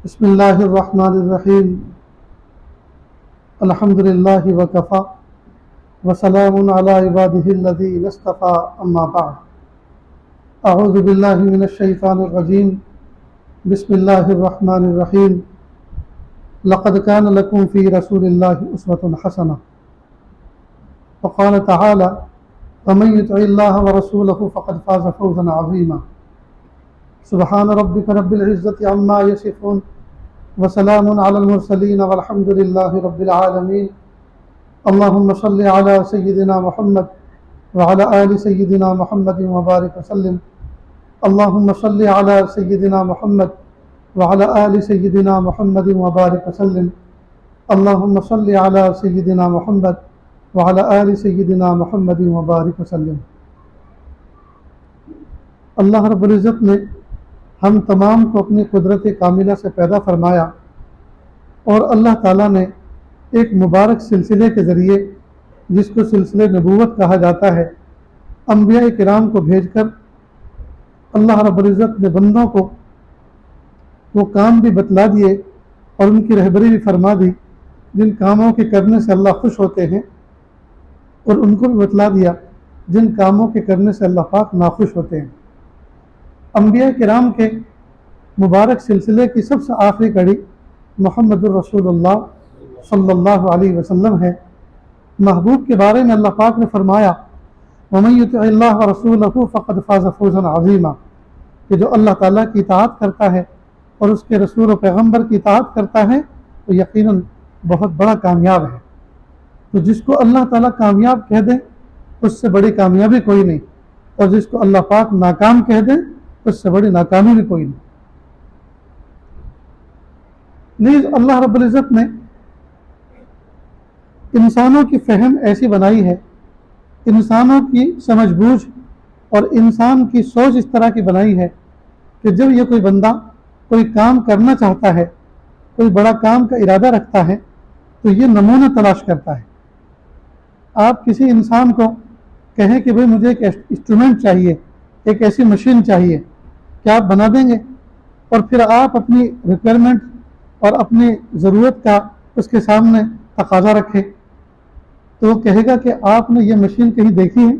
بسم اللہ الرحمن الرحیم الحمد للہ وکفا وسلام علی عبادہ الذین اصطفی اما بعد اعوذ باللہ من الشیطان الرجیم بسم اللہ الرحمن الرحیم لقد کان لکم فی رسول اللہ اسوۃ حسنہ وقال تعالی ومن یطع اللہ ورسولہ فقد فاز فوزا عظیما سبحان ربک رب العزة عما یصفون وسلام علی المرسلین والحمد للہ رب العالمین اللہم صل علی سیدنا محمد وعلی آل سیدنا محمد وبارک وسلم اللہم صل علی سیدنا محمد وعلی آل سیدنا محمد وبارک وسلم اللہم صل علی سیدنا محمد وعلی آل سیدنا محمد وبارک وسلم۔ اللہ رب العزت نے ہم تمام کو اپنی قدرت کاملہ سے پیدا فرمایا اور اللہ تعالیٰ نے ایک مبارک سلسلے کے ذریعے جس کو سلسلہ نبوت کہا جاتا ہے انبیاء کرام کو بھیج کر اللہ رب العزت نے بندوں کو وہ کام بھی بتلا دیے اور ان کی رہبری بھی فرما دی جن کاموں کے کرنے سے اللہ خوش ہوتے ہیں، اور ان کو بھی بتلا دیا جن کاموں کے کرنے سے اللہ پاک ناخوش ہوتے ہیں۔ انبیاء کرام کے مبارک سلسلے کی سب سے آخری کڑی محمد الرسول اللہ صلی اللہ علیہ وسلم ہے۔ محبوب کے بارے میں اللہ پاک نے فرمایا وَمَن يُطِعِ اللَّهَ وَرَسُولَهُ فَقَدْ فَازَ فَوْزًا عَظِيمًا، کہ جو اللہ تعالیٰ کی اطاعت کرتا ہے اور اس کے رسول و پیغمبر کی اطاعت کرتا ہے تو یقیناً بہت بڑا کامیاب ہے۔ تو جس کو اللہ تعالیٰ کامیاب کہہ دے اس سے بڑی کامیابی کوئی نہیں، اور جس کو اللہ پاک ناکام کہہ دے اس سے بڑی ناکامی بھی کوئی نہیں۔ نیز اللہ رب العزت نے انسانوں کی فہم ایسی بنائی ہے، انسانوں کی سمجھ بوجھ اور انسان کی سوچ اس طرح کی بنائی ہے کہ جب یہ کوئی بندہ کوئی کام کرنا چاہتا ہے، کوئی بڑا کام کا ارادہ رکھتا ہے تو یہ نمونہ تلاش کرتا ہے۔ آپ کسی انسان کو کہیں کہ بھئی مجھے ایک انسٹرومنٹ چاہیے، ایک ایسی مشین چاہیے، کیا آپ بنا دیں گے؟ اور پھر آپ اپنی ریکوائرمنٹ اور اپنی ضرورت کا اس کے سامنے تقاضا رکھیں تو وہ کہے گا کہ آپ نے یہ مشین کہیں دیکھی ہے؟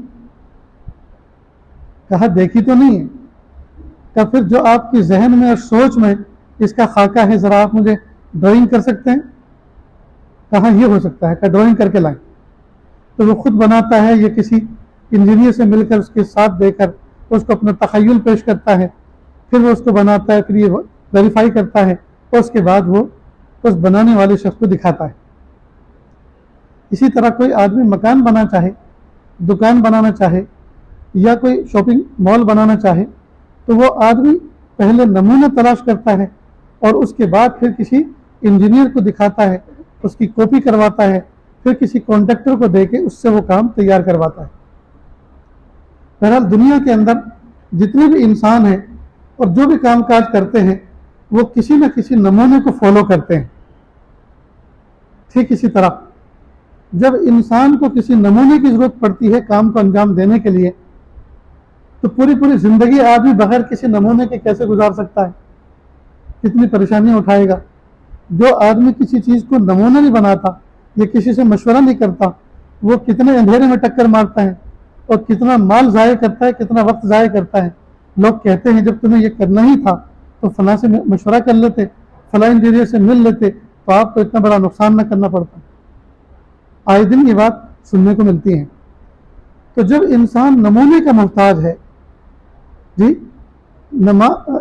کہا دیکھی تو نہیں ہے۔ کہ پھر جو آپ کی ذہن میں اور سوچ میں اس کا خاکہ ہے ذرا آپ مجھے ڈرائنگ کر سکتے ہیں؟ کہاں یہ ہو سکتا ہے کہ ڈرائنگ کر کے لائیں۔ تو وہ خود بناتا ہے، یہ کسی انجینئر سے مل کر اس کے ساتھ دے کر اس کو اپنا تخیل پیش کرتا ہے، پھر وہ اس کو بناتا ہے، پھر یہ ویریفائی کرتا ہے اور اس کے بعد وہ اس بنانے والے شخص کو دکھاتا ہے۔ اسی طرح کوئی آدمی مکان بنانا چاہے، دکان بنانا چاہے یا کوئی شاپنگ مال بنانا چاہے تو وہ آدمی پہلے نمونہ تلاش کرتا ہے اور اس کے بعد پھر کسی انجینئر کو دکھاتا ہے، اس کی کاپی کرواتا ہے، پھر کسی کانٹریکٹر کو دے کے اس سے وہ کام تیار کرواتا ہے۔ بہرحال دنیا کے اندر جتنے بھی انسان ہیں اور جو بھی کام کاج کرتے ہیں وہ کسی نہ کسی نمونے کو فالو کرتے ہیں۔ ٹھیک اسی طرح جب انسان کو کسی نمونے کی ضرورت پڑتی ہے کام کو انجام دینے کے لیے تو پوری زندگی آدمی بغیر کسی نمونے کے کیسے گزار سکتا ہے؟ کتنی پریشانیاں اٹھائے گا۔ جو آدمی کسی چیز کو نمونہ نہیں بناتا یا کسی سے مشورہ نہیں کرتا وہ کتنے اندھیرے میں ٹکر مارتا ہے اور کتنا مال ضائع کرتا ہے، کتنا وقت ضائع کرتا ہے۔ لوگ کہتے ہیں جب تمہیں یہ کرنا ہی تھا تو فلاں سے مشورہ کر لیتے، فلاں انجینئر سے مل لیتے تو آپ کو اتنا بڑا نقصان نہ کرنا پڑتا۔ آئے دن یہ بات سننے کو ملتی ہے۔ تو جب انسان نمونے کا محتاج ہے،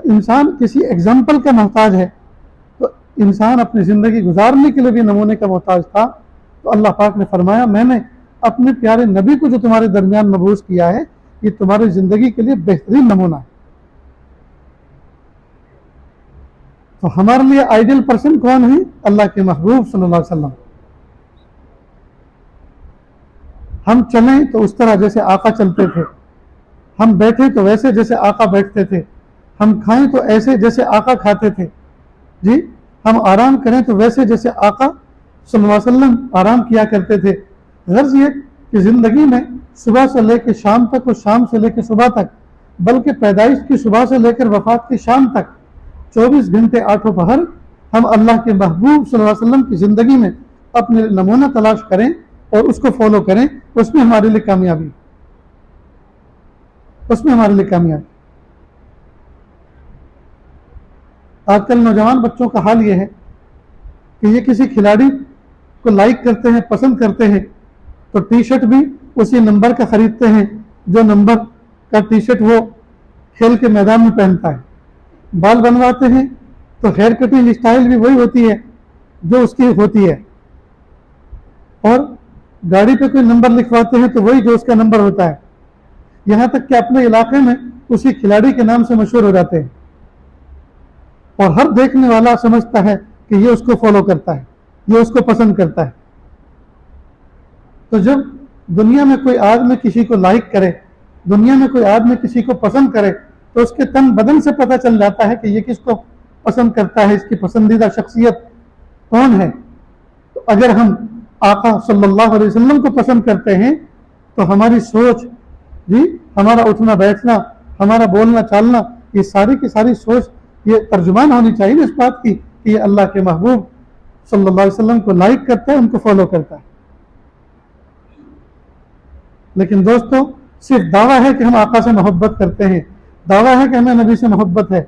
انسان کسی ایگزامپل کا محتاج ہے، تو انسان اپنی زندگی گزارنے کے لیے بھی نمونے کا محتاج تھا۔ تو اللہ پاک نے فرمایا میں نے اپنے پیارے نبی کو جو تمہارے درمیان مبعوث کیا ہے یہ تمہاری زندگی کے لیے بہترین نمونہ ہے۔ تو ہمارے لیے آئیڈیل پرسن کون ہے؟ اللہ کے محبوب صلی اللہ علیہ وسلم۔ ہم چلیں تو اس طرح جیسے آقا چلتے تھے، ہم بیٹھیں تو ویسے جیسے آقا بیٹھتے تھے، ہم کھائیں تو ایسے جیسے آقا کھاتے تھے، ہم آرام کریں تو ویسے جیسے آقا صلی اللہ علیہ وسلم آرام کیا کرتے تھے۔ غرض یہ کہ زندگی میں صبح سے لے کے شام تک اور شام سے لے کے صبح تک، بلکہ پیدائش کی صبح سے لے کر وفات کی شام تک 24 گھنٹے آٹھوں پہر ہم اللہ کے محبوب صلی اللہ علیہ وسلم کی زندگی میں اپنے نمونہ تلاش کریں اور اس کو فالو کریں، اس میں ہمارے لیے کامیابی، اس میں ہمارے لیے کامیابی۔ آج کل نوجوان بچوں کا حال یہ ہے کہ یہ کسی کھلاڑی کو لائک کرتے ہیں، پسند کرتے ہیں، تو ٹی شرٹ بھی اسی نمبر کا خریدتے ہیں جو نمبر کا ٹی شرٹ وہ کھیل کے میدان میں پہنتا ہے۔ بال بنواتے ہیں تو ہیئر کٹنگ اسٹائل بھی وہی ہوتی ہے جو اس کی ہوتی ہے، اور گاڑی پہ کوئی نمبر لکھواتے ہیں تو وہی جو اس کا نمبر ہوتا ہے، یہاں تک کہ اپنے علاقے میں اسی کھلاڑی کے نام سے مشہور ہو جاتے ہیں، اور ہر دیکھنے والا سمجھتا ہے کہ یہ اس کو فالو کرتا ہے، یہ اس کو پسند کرتا ہے۔ تو جب دنیا میں کوئی آدمی کسی کو لائک کرے، دنیا میں کوئی آدمی کسی کو پسند کرے، تو اس کے تن بدن سے پتہ چل جاتا ہے کہ یہ کس کو پسند کرتا ہے، اس کی پسندیدہ شخصیت کون ہے۔ تو اگر ہم آقا صلی اللہ علیہ وسلم کو پسند کرتے ہیں تو ہماری سوچ، ہمارا اٹھنا بیٹھنا، ہمارا بولنا چالنا، یہ ساری کی ساری سوچ یہ ترجمان ہونی چاہیے اس بات کی کہ یہ اللہ کے محبوب صلی اللہ علیہ وسلم کو لائک کرتا ہے، ان کو فالو کرتا ہے۔ لیکن دوستو، صرف دعویٰ ہے کہ ہم آقا سے محبت کرتے ہیں، دعویٰ ہے کہ ہمیں نبی سے محبت ہے،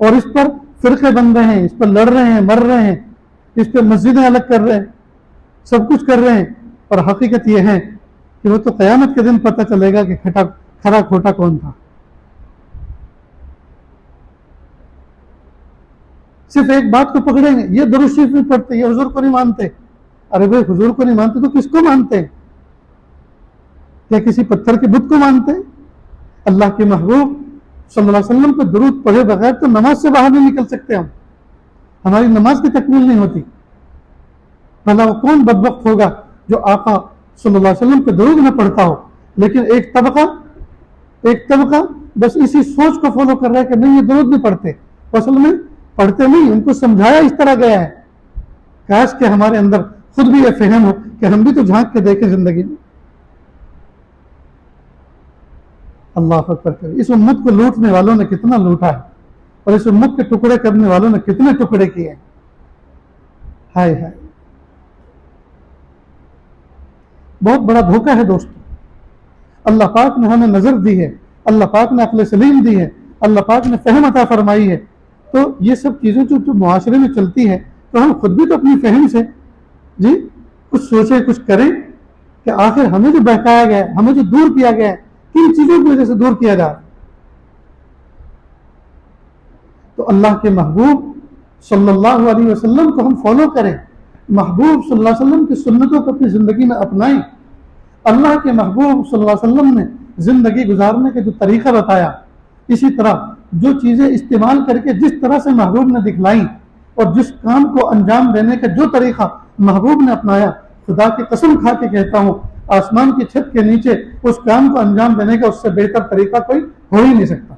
اور اس پر فرقے بن رہے ہیں، اس پر لڑ رہے ہیں، مر رہے ہیں، اس پہ مسجدیں الگ کر رہے ہیں، سب کچھ کر رہے ہیں، اور حقیقت یہ ہے کہ وہ تو قیامت کے دن پتہ چلے گا کہ کھرا کھوٹا کون تھا۔ صرف ایک بات کو پکڑیں گے، یہ درود شریف نہیں پڑھتے، یہ حضور کو نہیں مانتے۔ ارے بھائی، حضور کو نہیں مانتے تو کس کو مانتے ہیں؟ کیا کسی پتھر کے بت کو مانتے ہیں؟ اللہ کے محبوب صلی اللہ علیہ وسلم پہ درود پڑھے بغیر تو نماز سے باہر نہیں نکل سکتے ہم، ہماری نماز کی تکمیل نہیں ہوتی۔ بھلا وہ کون بدبخت ہوگا جو آقا صلی اللہ علیہ وسلم پہ درود نہ پڑھتا ہو، لیکن ایک طبقہ بس اسی سوچ کو فالو کر رہا ہے کہ نہیں، یہ درود نہیں پڑھتے، اصل میں پڑھتے نہیں، ان کو سمجھایا اس طرح گیا ہے۔ کاش کہ ہمارے اندر خود بھی یہ فہم ہو کہ ہم بھی تو جھانک کے دیکھیں زندگی میں۔ اللہ اکبر کرے، اس امت کو لوٹنے والوں نے کتنا لوٹا ہے، اور اس امت کے ٹکڑے کرنے والوں نے کتنے ٹکڑے کیے ہیں۔ ہائے ہائے، بہت بڑا دھوکہ ہے دوستو۔ اللہ پاک نے ہمیں نظر دی ہے، اللہ پاک نے عقل سلیم دی ہے، اللہ پاک نے فہم عطا فرمائی ہے، تو یہ سب چیزیں جو معاشرے میں چلتی ہے تو ہم خود بھی تو اپنی فہم سے کچھ سوچیں، کچھ کریں کہ آخر ہمیں جو بہکایا گیا ہے، ہمیں جو دور کیا گیا ہے، کن چیزوں کی وجہ سے دور کیا جا رہا ہے۔ تو اللہ کے محبوب صلی اللہ علیہ وسلم کو ہم فالو کریں، محبوب صلی اللہ علیہ وسلم کی سنتوں کو اپنی زندگی میں اپنائیں۔ اللہ کے محبوب صلی اللہ علیہ وسلم نے زندگی گزارنے کا جو طریقہ بتایا، اسی طرح جو چیزیں استعمال کر کے جس طرح سے محبوب نے دکھلائیں، اور جس کام کو انجام دینے کا جو طریقہ محبوب نے اپنایا، خدا کی قسم کھا کے کہتا ہوں، آسمان کی چھت کے نیچے اس کام کو انجام دینے کا اس سے بہتر طریقہ کوئی ہو ہی نہیں سکتا۔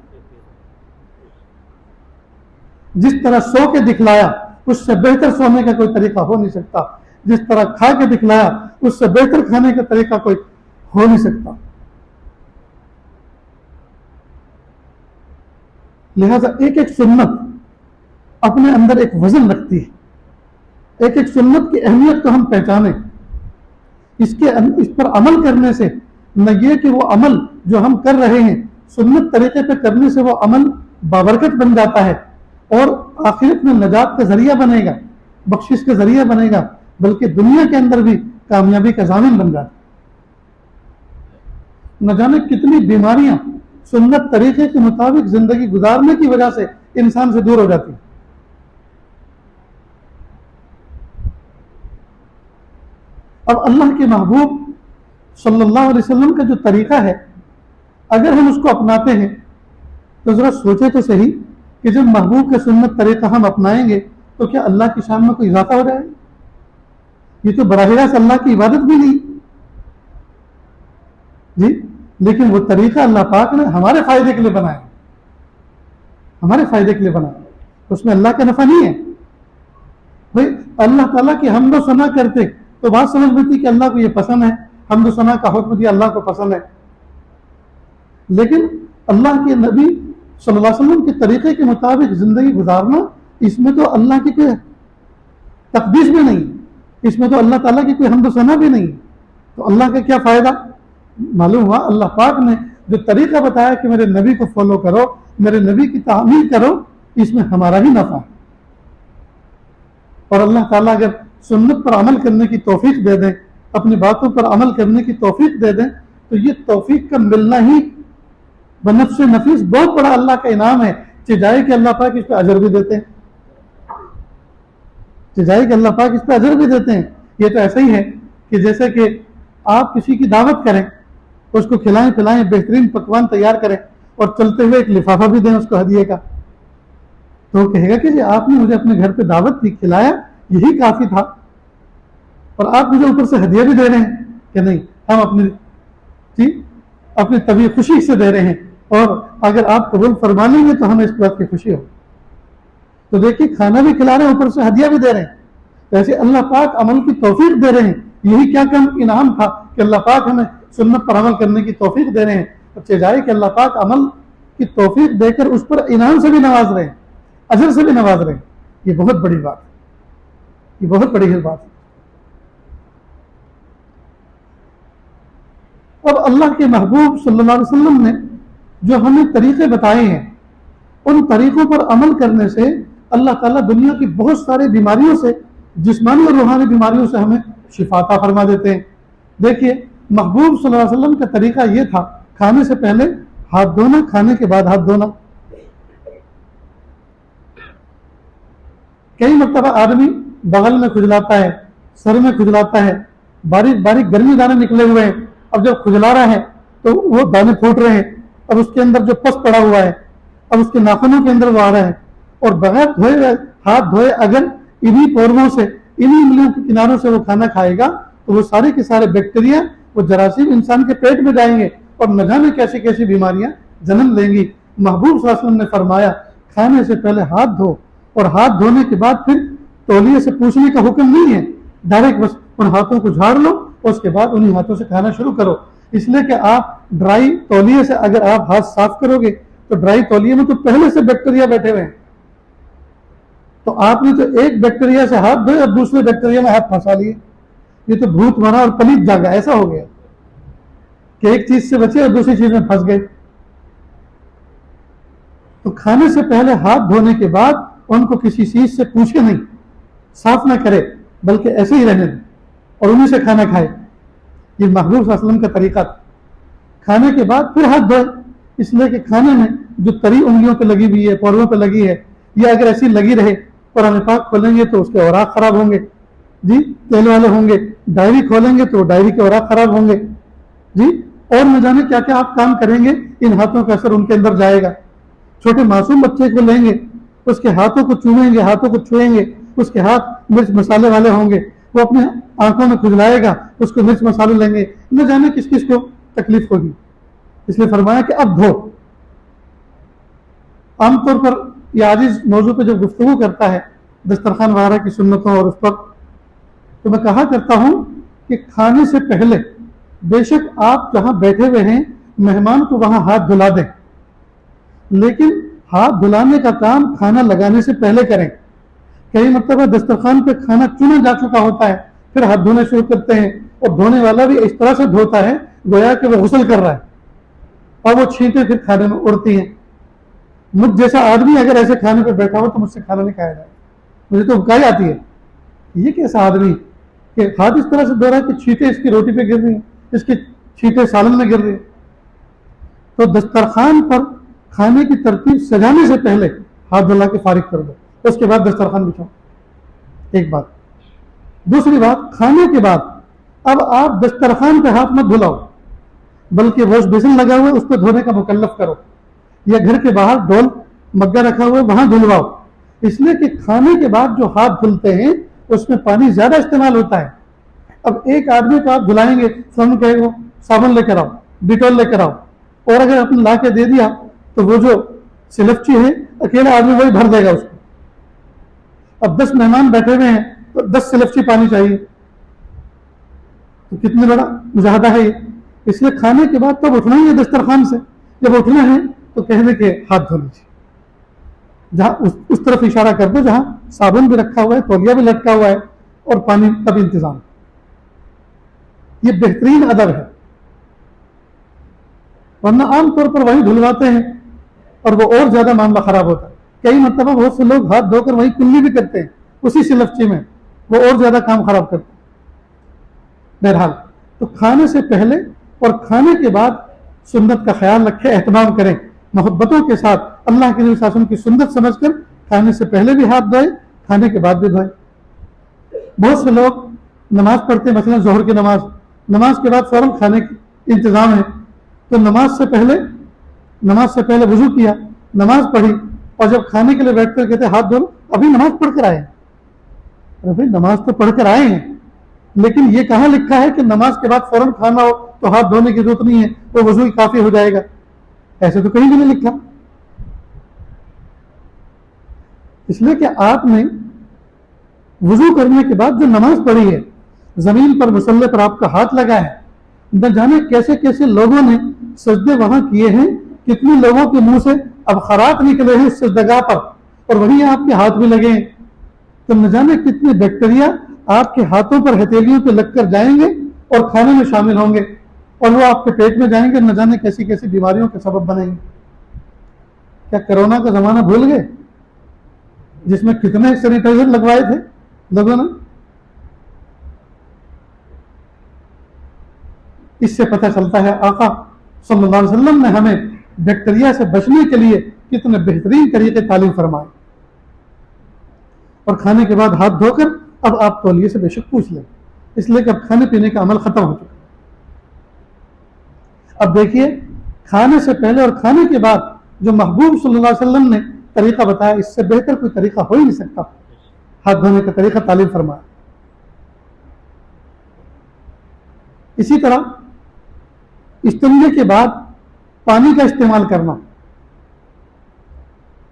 جس طرح سو کے دکھلایا، اس سے بہتر سونے کا کوئی طریقہ ہو نہیں سکتا، جس طرح کھا کے دکھلایا، اس سے بہتر کھانے کا طریقہ کوئی ہو نہیں سکتا۔ لہذا ایک ایک سنت اپنے اندر ایک وزن رکھتی ہے، ایک ایک سنت کی اہمیت کو ہم پہچانیں، اس پر عمل کرنے سے نہ یہ کہ وہ عمل جو ہم کر رہے ہیں سنت طریقے پہ کرنے سے وہ عمل بابرکت بن جاتا ہے اور آخرت میں نجات کا ذریعہ بنے گا، بخشش کا ذریعہ بنے گا، بلکہ دنیا کے اندر بھی کامیابی کا ضامن بن جاتا ہے۔ نہ جانے کتنی بیماریاں سنت طریقے کے مطابق زندگی گزارنے کی وجہ سے انسان سے دور ہو جاتی ہیں۔ اب اللہ کے محبوب صلی اللہ علیہ وسلم کا جو طریقہ ہے، اگر ہم اس کو اپناتے ہیں تو ذرا سوچے تو صحیح کہ جب محبوب کا سنت طریقہ ہم اپنائیں گے تو کیا اللہ کی شان میں کوئی اضافہ ہو جائے گا؟ یہ تو براہ راست اللہ کی عبادت بھی نہیں لیکن وہ طریقہ اللہ پاک نے ہمارے فائدے کے لیے بنایا، ہمارے فائدے کے لیے بنایا، اس میں اللہ کا نفع نہیں ہے۔ بھائی اللہ تعالیٰ کی حمد و ثنا کرتے تو بات سمجھ میں تھی کہ اللہ کو یہ پسند ہے، حمد و ثنا کا حکم دیا، اللہ کو پسند ہے، لیکن اللہ کے نبی صلی اللہ علیہ وسلم کے طریقے کے مطابق زندگی گزارنا، اس میں تو اللہ کی کوئی تقدیس بھی نہیں، اس میں تو اللہ تعالیٰ کی کوئی حمد و ثنا بھی نہیں، تو اللہ کا کیا فائدہ؟ معلوم ہوا اللہ پاک نے جو طریقہ بتایا کہ میرے نبی کو فالو کرو، میرے نبی کی تعمیل کرو، اس میں ہمارا ہی نفع ہے۔ اور اللہ تعالیٰ اگر سنت پر عمل کرنے کی توفیق دے دیں، اپنی باتوں پر عمل کرنے کی توفیق دے دیں، تو یہ توفیق کا ملنا ہی بنفس نفیس بہت بڑا اللہ کا انعام ہے، چجائے کہ اللہ پاک اس پہ اجر بھی دیتے ہیں، چجائے کہ اللہ پاک اس پہ اجر بھی دیتے ہیں۔ یہ تو ایسا ہی ہے کہ جیسے کہ آپ کسی کی دعوت کریں، اس کو کھلائیں پلائیں، بہترین پکوان تیار کریں اور چلتے ہوئے ایک لفافہ بھی دیں اس کو ہدیے کا، تو وہ کہے گا کہ جی آپ نے مجھے اپنے گھر پہ دعوت دی، کھلایا، یہی کافی تھا، اور آپ مجھے اوپر سے ہدیہ بھی دے رہے ہیں کہ نہیں، ہم اپنی طبی خوشی سے دے رہے ہیں، اور اگر آپ قبول فرما لیں گے تو ہمیں اس بات کی خوشی ہو۔ تو دیکھیے کھانا بھی کھلا رہے ہیں، اوپر سے ہدیہ بھی دے رہے ہیں، تو ایسے اللہ پاک عمل کی توفیق دے رہے ہیں۔ یہی کیا کم انعام تھا کہ اللہ پاک ہمیں سنت پر عمل کرنے کی توفیق دے رہے ہیں، اچھے جائے کہ اللہ پاک عمل کی توفیق دے کر اس پر انعام سے بھی نواز رہے ہیں، اجر سے بھی نواز رہے ہیں۔ یہ بہت بڑی بات ہے، یہ بہت بڑی بات ہے۔ اب اللہ کے محبوب صلی اللہ علیہ وسلم نے جو ہمیں طریقے بتائے ہیں، ان طریقوں پر عمل کرنے سے اللہ تعالیٰ دنیا کی بہت ساری بیماریوں سے، جسمانی اور روحانی بیماریوں سے ہمیں شفا عطا فرما دیتے ہیں۔ دیکھیے محبوب صلی اللہ علیہ وسلم کا طریقہ یہ تھا، کھانے سے پہلے ہاتھ دھونا، کھانے کے بعد ہاتھ دھونا۔ کئی مرتبہ آدمی بغل میں کھجلاتا ہے، سر میں کھجلاتا ہے، باریک باریک گرمی دانے نکلے ہوئے ہیں، اب جب کھجلا رہا ہے تو وہ دانے پھوٹ رہے ہیں، اب اس کے اندر جو پس پڑا ہوا ہے اب اس کے ناخنوں کے اندر وہ آ رہا ہے، اور بغیر دھوئے ہاتھ دھوئے اگر انہی پوروں سے، انہی انگلیوں کے کناروں سے وہ کھانا کھائے گا تو وہ سارے کے سارے بیکٹیریا، وہ جراثیم انسان کے پیٹ میں جائیں گے اور نہ جانے کیسی کیسی بیماریاں جنم لیں گی۔ محبوب صلی اللہ علیہ وسلم نے فرمایا کھانے سے پہلے ہاتھ دھو، اور ہاتھ دھونے کے بعد پھر تولیے سے پوچھنے کا حکم نہیں ہے، ڈائریکٹ بس ان ہاتھوں کو جھاڑ لو اور اس کے بعد انہی ہاتھوں سے کھانا شروع کرو، اس لیے کہ آپ ڈرائی تولیے سے اگر آپ ہاتھ صاف کرو گے تو ڈرائی تولیے میں تو پہلے سے بیکٹیریا بیٹھے ہوئے ہیں، تو آپ نے تو ایک بیکٹیریا سے ہاتھ دھوئے اور دوسرے بیکٹیریا میں ہاتھ پھنسا لیے، یہ تو بھوت مرا اور پلیت جاگا، ایسا ہو گیا کہ ایک چیز سے بچے اور دوسری چیز میں پھنس گئے۔ تو کھانے سے پہلے ہاتھ دھونے کے بعد ان کو کسی چیز سے پوچھے نہیں، صاف نہ کرے، بلکہ ایسے ہی رہنے دیں اور انہیں سے کھانا کھائے۔ یہ محبوب صلی اللہ علیہ وسلم کا طریقہ تھا۔ کھانے کے بعد پھر ہاتھ دھوئے، اس لیے کہ کھانے میں جو تری انگلیوں پہ لگی ہوئی ہے، پوروں پہ لگی ہے، یہ اگر ایسی لگی رہے قرآن پاک کھولیں گے تو اس کے اوراق خراب ہوں گے، جی تیل والے ہوں گے، ڈائری کھولیں گے تو ڈائری کے اوراق خراب ہوں گے، جی اور نہ جانے کیا کیا آپ کام کریں گے، ان ہاتھوں کا اثر ان کے اندر جائے گا۔ چھوٹے معصوم بچے کو لیں گے، اس کے ہاتھوں کو چومیں گے، ہاتھوں کو چھوئیں گے، اس کے ہاتھ مرچ مسالے والے ہوں گے، وہ اپنے آنکھوں میں کھجلائے گا، اس کو مرچ مسالے لیں گے، نہ جانے کس کس کو تکلیف ہوگی، اس لیے فرمایا کہ اب دھو۔ عام طور پر یہ عاجز موضوع پہ جب گفتگو کرتا ہے دسترخوان وغیرہ کی سنتوں اور اس پر، تو میں کہا کرتا ہوں کہ کھانے سے پہلے بے شک آپ جہاں بیٹھے ہوئے ہیں مہمان کو وہاں ہاتھ دھلا دیں، لیکن ہاتھ دھلانے کا کام کھانا لگانے سے پہلے کریں۔ کئی مرتبہ دسترخوان پہ کھانا چنا جا چکا ہوتا ہے، پھر ہاتھ دھونے شروع کرتے ہیں، اور دھونے والا بھی اس طرح سے دھوتا ہے گویا کہ وہ غسل کر رہا ہے، اور وہ چھینٹیں پھر کھانے میں اڑتی ہیں۔ مجھ جیسا آدمی اگر ایسے کھانے پہ بیٹھا ہو تو مجھ سے کھانا نہیں کھایا جائے، مجھے تو اکائی آتی ہے، یہ کیسا آدمی کہ ہاتھ اس طرح سے دھو رہا ہے کہ چھینٹیں اس کی روٹی پہ گر رہی ہیں، اس کی چھینٹیں سالن میں گر رہی ہیں۔ تو دسترخوان پر کھانے کی ترتیب سجانے سے پہلے ہاتھ دھلا کے فارغ کر دو، اس کے بعد دسترخوان بچھاؤ، ایک بات۔ دوسری بات، کھانے کے بعد اب آپ دسترخوان پہ ہاتھ مت دھلاؤ، بلکہ واش بیسن لگا ہوا ہے اس پہ دھونے کا مکلف کرو، یا گھر کے باہر ڈول مگا رکھا ہوا ہے وہاں دھلواؤ، اس لیے کہ کھانے کے بعد جو ہاتھ دھلتے ہیں اس میں پانی زیادہ استعمال ہوتا ہے۔ اب ایک آدمی کو آپ دھلائیں گے تو کہے گا صابن لے کر آؤ، ڈیٹول لے کر آؤ، اور اگر آپ نے لا کے دے دیا تو وہ جو سلفچی ہے اکیلا آدمی وہی بھر دے گا اس کو۔ اب 10 مہمان بیٹھے ہوئے ہیں تو 10 سلفچی پانی چاہیے، تو کتنے بڑا مجاہدہ ہے یہ۔ اس لیے کھانے کے بعد تب اٹھنا ہی ہے دسترخوان سے، جب اٹھنا ہے تو کہنے کے ہاتھ دھو لیجیے۔ جہاں اس طرف اشارہ کر دو جہاں صابن بھی رکھا ہوا ہے، تولیہ بھی لٹکا ہوا ہے اور پانی کا بھی انتظام. یہ بہترین ادب ہے. ورنہ عام طور پر وہی دھلواتے ہیں اور وہ اور زیادہ معاملہ خراب ہوتا ہے. کئی مرتبہ بہت سے لوگ ہاتھ دھو کر وہی کلی بھی کرتے ہیں اسی سلفچی میں، وہ اور زیادہ کام خراب کرتے ہیں. بہرحال تو کھانے سے پہلے اور کھانے کے بعد سنت کا خیال رکھیں، اہتمام کریں محبتوں کے ساتھ. اللہ کے نبی صلی اللہ علیہ وسلم کی سنت سمجھ کر کھانے سے پہلے بھی ہاتھ دھوئیں، کھانے کے بعد بھی دھوئیں. بہت سے لوگ نماز پڑھتے ہیں، مثلا ظہر کی نماز کے بعد فوراً کھانے کا انتظام ہے، تو نماز سے پہلے وضو کیا، نماز پڑھی، اور جب کھانے کے لیے بیٹھ کر کہتے ہیں ہاتھ دھو، ابھی نماز پڑھ کر آئے ہیں. ارے بھائی نماز تو پڑھ کر آئے ہیں، لیکن یہ کہاں لکھا ہے کہ نماز کے بعد فوراً کھانا ہو تو ہاتھ دھونے کی ضرورت نہیں ہے، وہ وضو ہی کافی ہو جائے گا؟ ایسے تو کہیں بھی نہیں لکھا. اس لیے کہ آپ نے وضو کرنے کے بعد جو نماز پڑھی ہے، زمین پر مصلی پر آپ کا ہاتھ لگا ہے، نہ جانے کیسے کیسے لوگوں نے سجدے وہاں کیے ہیں، کتنے لوگوں کے منہ سے اب خراط نکلے ہیں اس سجدگاہ پر، اور وہیں آپ کے ہاتھ بھی لگے ہیں. تو نہ جانے کتنے بیکٹیریا آپ کے ہاتھوں پر ہتھیلیوں پہ لگ کر جائیں گے اور کھانے میں شامل ہوں گے، اور وہ آپ کے پیٹ میں جائیں گے، نہ جانے کیسی کیسی بیماریوں کے سبب بنیں گے. کیا کرونا کا زمانہ بھول گئے جس میں کتنے سینیٹائزر لگوائے تھے لوگوں نے؟ اس سے پتہ چلتا ہے آقا صلی اللہ علیہ وسلم نے ہمیں بیکٹیریا سے بچنے کے لیے کتنے بہترین طریقے تعلیم فرمائے. اور کھانے کے بعد ہاتھ دھو کر اب آپ تولیے سے بے شک پوچھ لیں، اس لیے کہ اب کھانے پینے کا عمل ختم ہو چکا. اب دیکھیے کھانے سے پہلے اور کھانے کے بعد جو محبوب صلی اللہ علیہ وسلم نے طریقہ بتایا، اس سے بہتر کوئی طریقہ ہو ہی نہیں سکتا. ہاتھ دھونے کا طریقہ تعلیم فرمایا. اسی طرح استنجے کے بعد پانی کا استعمال کرنا.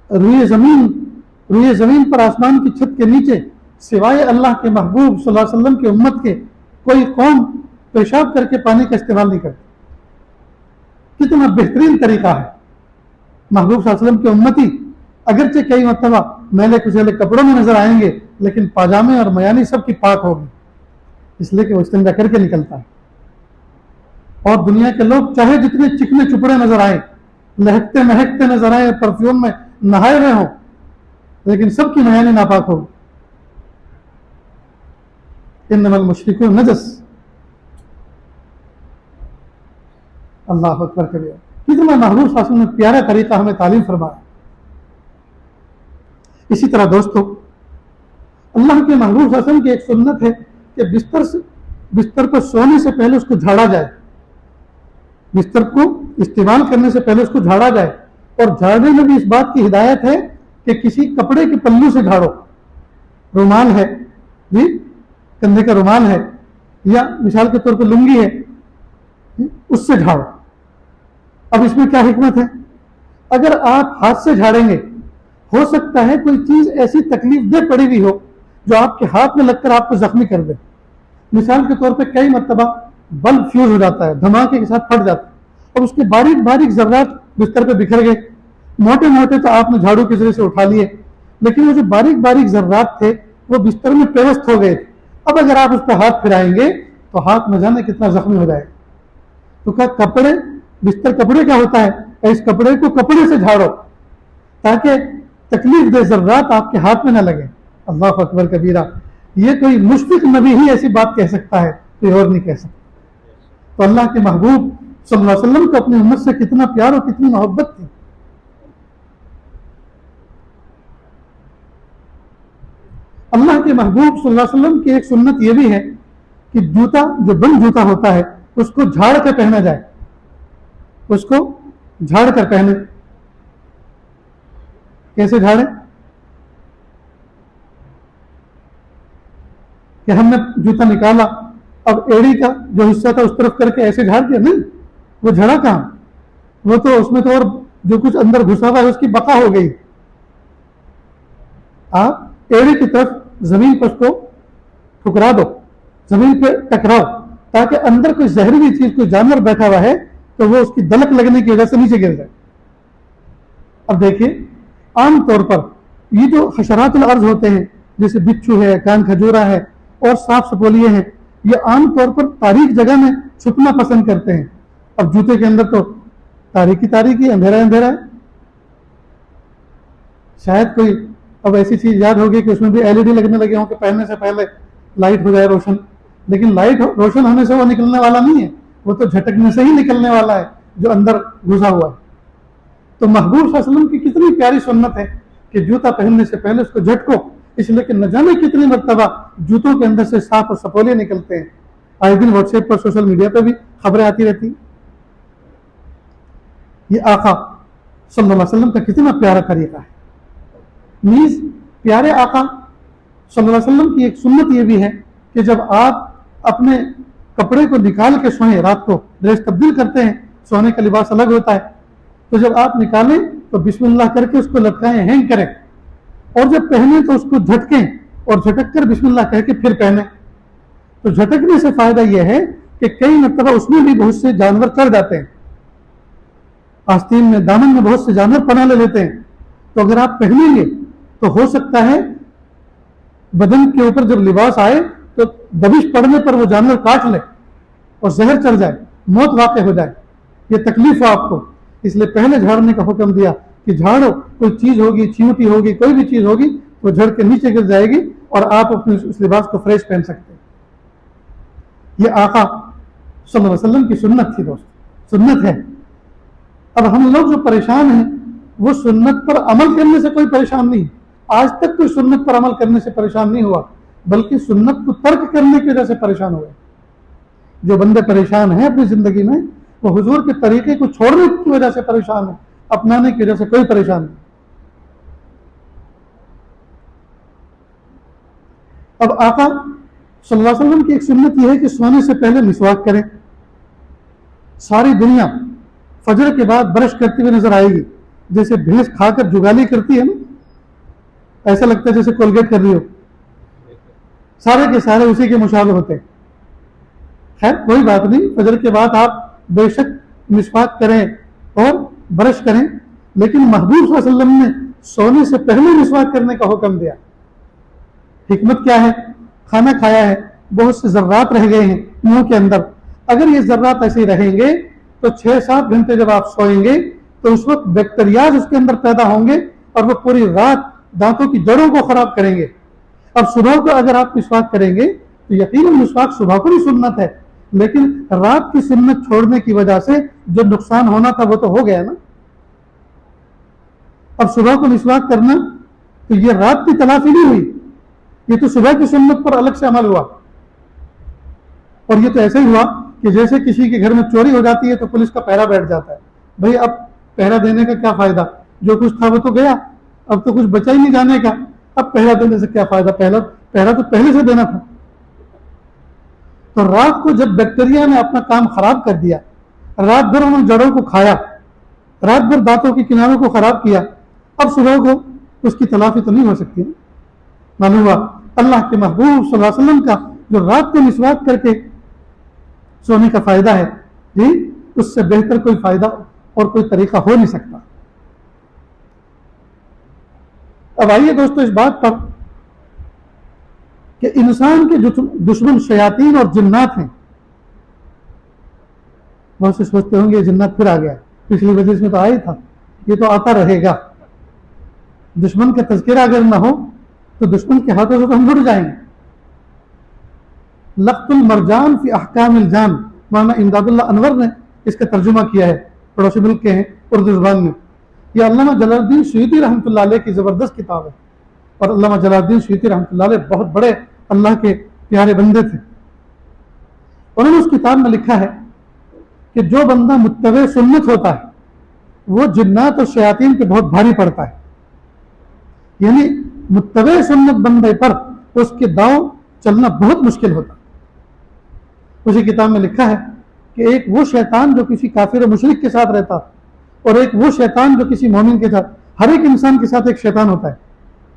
روئے زمین پر آسمان کی چھت کے نیچے سوائے اللہ کے محبوب صلی اللہ علیہ وسلم کی امت کے کوئی قوم پیشاب کر کے پانی کا استعمال نہیں کرتی. کتنا بہترین طریقہ ہے. محبوب صلی اللہ علیہ وسلم کے امتی اگرچہ کئی مرتبہ میلے کچیلے کپڑوں میں نظر آئیں گے، لیکن پاجامے اور میانی سب کی پاک ہوگی، اس لیے کہ وہ استنجا کر کے نکلتا ہے. اور دنیا کے لوگ چاہے جتنے چکنے چپڑے نظر آئیں، لہکتے مہکتے نظر آئیں، پرفیوم میں نہائے ہوئے ہوں، لیکن سب کی میانی ناپاک ہوگی. انما المشرکون نجس. اللہ اکبر کبیرہ. کتنا محبوب صلی اللہ علیہ وسلم نے پیارا طریقہ ہمیں تعلیم فرمایا. اسی طرح دوستو اللہ کے محبوب صلی اللہ علیہ وسلم کی ایک سنت ہے کہ بستر پر سونے سے پہلے اس کو جھاڑا جائے. بستر کو استعمال کرنے سے پہلے اس کو جھاڑا جائے، اور جھاڑنے میں بھی اس بات کی ہدایت ہے کہ کسی کپڑے کے پلو سے جھاڑو. رومال ہے جی، کندھے کا رومال ہے، یا مثال کے طور پر لنگی ہے، اس سے جھاڑو. اب اس میں کیا حکمت ہے؟ اگر آپ ہاتھ سے جھاڑیں گے، ہو سکتا ہے کوئی چیز ایسی تکلیف دہ پڑی ہوئی ہو جو آپ کے ہاتھ میں لگ کر آپ کو زخمی کر دے. مثال کے طور پہ کئی مرتبہ بلب فیوز ہو جاتا ہے، دھماکے کے ساتھ پھٹ جاتا ہے، اور اس کے باریک باریک ذرات بستر پہ بکھر گئے. موٹے موٹے تو آپ نے جھاڑو کے ذریعے سے اٹھا لیے، لیکن وہ جو باریک باریک ذرات تھے وہ بستر میں پیوست ہو گئے. اب اگر آپ اس پہ ہاتھ پھرائیں گے تو ہاتھ نہ جانے کتنا زخمی ہو جائے گا. تو کیا کپڑے، بستر کپڑے کا ہوتا ہے، اس کپڑے کو کپڑے سے جھاڑو تاکہ تکلیف دہ ذرات آپ کے ہاتھ میں نہ لگے. اللہ اکبر کبیرہ. یہ کوئی مشفق نبی ہی ایسی بات کہہ سکتا ہے، کوئی اور نہیں کہہ سکتا. تو اللہ کے محبوب صلی اللہ علیہ وسلم کو اپنی امت سے کتنا پیار اور کتنی محبت تھی. اللہ کے محبوب صلی اللہ علیہ وسلم کی ایک سنت یہ بھی ہے کہ جوتا جو بند جوتا ہوتا ہے اس کو جھاڑ کر پہنا جائے. اس کو جھاڑ کر پہنے. کیسے جھاڑیں؟ کہ ہم نے جوتا نکالا، اب ایڑی کا جو حصہ تھا اس طرف کر کے ایسے جھاڑ دیا؟ نہیں، وہ جھڑا کہاں، وہ تو اس میں تو اور جو کچھ اندر گھسا ہوا ہے اس کی بقا ہو گئی. آپ ایڑی کی طرف زمین پر اس کو ٹھکرا دو، زمین پہ ٹکراؤ، تاکہ اندر کوئی زہریلی چیز، کوئی جانور بیٹھا ہوا ہے تو وہ اس کی دلک لگنے کی وجہ سے نیچے گر جائے. اب دیکھیے عام طور پر یہ جو حشرات الارض ہوتے ہیں جیسے بچھو ہے، کان کھجورا ہے اور سانپ سپولیے ہیں، یہ عام طور پر تاریک جگہ میں چھپنا پسند کرتے ہیں. اور جوتے کے اندر تو تاریکی اندھیرا ہے. شاید کوئی اب ایسی چیز یاد ہوگی کہ اس میں بھی LED لگنے لگے ہوں کہ پہننے سے پہلے لائٹ ہو جائے روشن. لیکن لائٹ روشن ہونے سے وہ نکلنے والا نہیں ہے، وہ تو جھٹکنے سے ہی نکلنے والا ہے جو اندر گھسا ہوا ہے. تو محبوب صلی اللہ علیہ وسلم کی کتنی پیاری سنت ہے کہ جوتا پہننے سے پہلے اس کو جھٹکو، اس لیے کہ نہ جانے کتنی مرتبہ جوتوں کے اندر سے سانپ اور سپولے نکلتے ہیں. آئے دن واٹس ایپ پر، سوشل میڈیا پہ بھی خبریں آتی رہتی ہیں. یہ آقا صلی اللہ علیہ وسلم کا کتنا پیارا طریقہ ہے. نیز پیارے آقا صلی اللہ علیہ وسلم کی ایک سنت یہ بھی ہے کہ جب آپ اپنے کپڑے کو نکال کے سوئیں، رات کو ڈریس تبدیل کرتے ہیں، سونے کا لباس الگ ہوتا ہے، تو جب آپ نکالیں تو بسم اللہ کر کے اس کو لٹکائیں، ہینگ کریں، اور جب پہنیں تو اس کو جھٹکیں اور جھٹک کر بسم اللہ کہہ کے پھر پہنیں. تو جھٹکنے سے فائدہ یہ ہے کہ کئی مرتبہ اس میں بھی بہت سے جانور چڑھ جاتے ہیں، آستین میں، دامن میں بہت سے جانور پناہ لے لیتے ہیں. تو اگر آپ پہنیں گے تو ہو سکتا ہے بدن کے اوپر جب لباس آئے تو دبش پڑنے پر وہ جانور کاٹ لے اور زہر چڑھ جائے، موت واقع ہو جائے، یہ تکلیف ہو آپ کو. اس لیے پہلے جھاڑنے کا حکم دیا کہ جھاڑو، کوئی چیز ہوگی، چیونٹی ہوگی، کوئی بھی چیز ہوگی وہ جھڑ کے نیچے گر جائے گی اور آپ اپنے اس لباس کو فریش پہن سکتے ہیں. یہ آقا صلی اللہ علیہ وسلم کی سنت تھی دوست، سنت ہے. اب ہم لوگ جو پریشان ہیں وہ سنت پر عمل کرنے سے کوئی پریشان نہیں. آج تک کوئی سنت پر عمل کرنے سے پریشان نہیں ہوا، بلکہ سنت کو ترک کرنے کی وجہ سے پریشان ہوئے. جو بندے پریشان ہیں اپنی زندگی میں وہ حضور کے طریقے کو چھوڑنے کی وجہ سے پریشان ہیں، اپنانے کی وجہ سے کوئی پریشان نہیں. اب آقا صلی اللہ علیہ وسلم کی ایک سنت یہ ہے کہ سونے سے پہلے مسواک کریں. ساری دنیا فجر کے بعد برش کرتی ہوئی نظر آئے گی، جیسے بھینس کھا کر جگالی کرتی ہے نا، ایسا لگتا ہے جیسے کولگیٹ کر رہی ہو. سارے کے سارے اسی کے مشابہ ہوتے ہیں. خیر کوئی بات نہیں، فجر کے بعد آپ بے شک مسواک کریں اور برش کریں، لیکن محبوب صلی اللہ علیہ وسلم نے سونے سے پہلے مسواک کرنے کا حکم دیا. حکمت کیا ہے؟ کھانا کھایا ہے، بہت سے ذرات رہ گئے ہیں منہ کے اندر، اگر یہ ذرات ایسے ہی رہیں گے تو 6-7 گھنٹے جب آپ سوئیں گے تو اس وقت بیکٹیریاز اس کے اندر پیدا ہوں گے اور وہ پوری رات دانتوں کی جڑوں کو خراب کریں گے. اب صبح کو اگر آپ مسواک کریں گے تو یقیناً مسواک صبح کو بھی سنت ہے، لیکن رات کی سنت چھوڑنے کی وجہ سے جو نقصان ہونا تھا وہ تو ہو گیا نا. اب صبح کو مسواک کرنا تو یہ رات کی تلافی نہیں ہوئی، یہ تو صبح کی سنت پر الگ سے عمل ہوا. اور یہ تو ایسے ہی ہوا کہ جیسے کسی کے گھر میں چوری ہو جاتی ہے تو پولیس کا پہرا بیٹھ جاتا ہے. بھئی اب پہرا دینے کا کیا فائدہ، جو کچھ تھا وہ تو گیا، اب تو کچھ بچا ہی نہیں جانے کا، اب پہرا دینے سے کیا فائدہ، پہرا تو پہلے سے دینا تھا. تو رات کو جب بیکٹیریا نے اپنا کام خراب کر دیا، رات بھر انہوں نے جڑوں کو کھایا، رات بھر دانتوں کے کناروں کو خراب کیا، اب صبح کو اس کی تلافی تو نہیں ہو سکتی. معلوم ہوا اللہ کے محبوب صلی اللہ علیہ وسلم کا جو رات کو مسواک کر کے سونے کا فائدہ ہے، جی اس سے بہتر کوئی فائدہ اور کوئی طریقہ ہو نہیں سکتا. اب آئیے دوستو اس بات پر کہ انسان کے دشمن شیاطین اور جنات ہیں. بہت سے سوچتے ہوں گے یہ جنات پھر آ گیا، پچھلی مجلس میں تو آیا تھا، یہ تو آتا رہے گا. دشمن کا تذکرہ اگر نہ ہو تو دشمن کے ہاتھوں سے تو ہم جڑ جائیں گے. لقط المرجان فی احکام الجان، مولانا امداد اللہ انور نے اس کا ترجمہ کیا ہے، پڑوسی ملک کے ہیں، اردو زبان میں. یہ علامہ جلال الدین سیوطی رحمۃ اللہ علیہ کی زبردست کتاب ہے، اور علامہ جلال الدین سیوطی رحمۃ اللہ علیہ بہت بڑے اللہ کے پیارے بندے تھے. انہوں نے اس کتاب میں لکھا ہے کہ جو بندہ متبع سنت ہوتا ہے وہ جنات اور شیاطین کے بہت بھاری پڑتا ہے. یعنی متبع سنت بندے پر اس کے داؤں چلنا بہت مشکل ہوتا. اسی کتاب میں لکھا ہے کہ ایک وہ شیطان جو کسی کافر و مشرک کے ساتھ رہتا اور ایک وہ شیطان جو کسی مومن کے ساتھ، ہر ایک انسان کے ساتھ ایک شیطان ہوتا ہے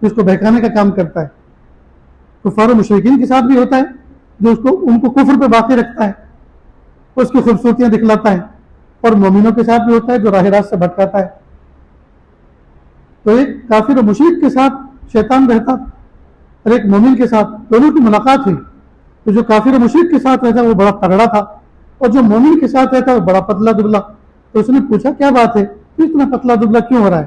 جو اس کو بہکانے کا کام کرتا ہے. کفار و مشرکین کے ساتھ بھی ہوتا ہے جو ان کو کفر پہ باقی رکھتا ہے، اس کی خوبصورتیاں دکھلاتا ہے، اور مومنوں کے ساتھ بھی ہوتا ہے جو راہ راست سے بھٹکاتا ہے. تو ایک کافر و مشرک کے ساتھ شیطان رہتا اور ایک مومن کے ساتھ، دونوں کی ملاقات ہوئی. تو جو کافر و مشرک کے ساتھ رہتا وہ بڑا تگڑا تھا اور جو مومن کے ساتھ رہتا وہ بڑا پتلا دبلا. تو اس نے پوچھا کیا بات ہے، تو اتنا پتلا دبلا کیوں ہو رہا ہے؟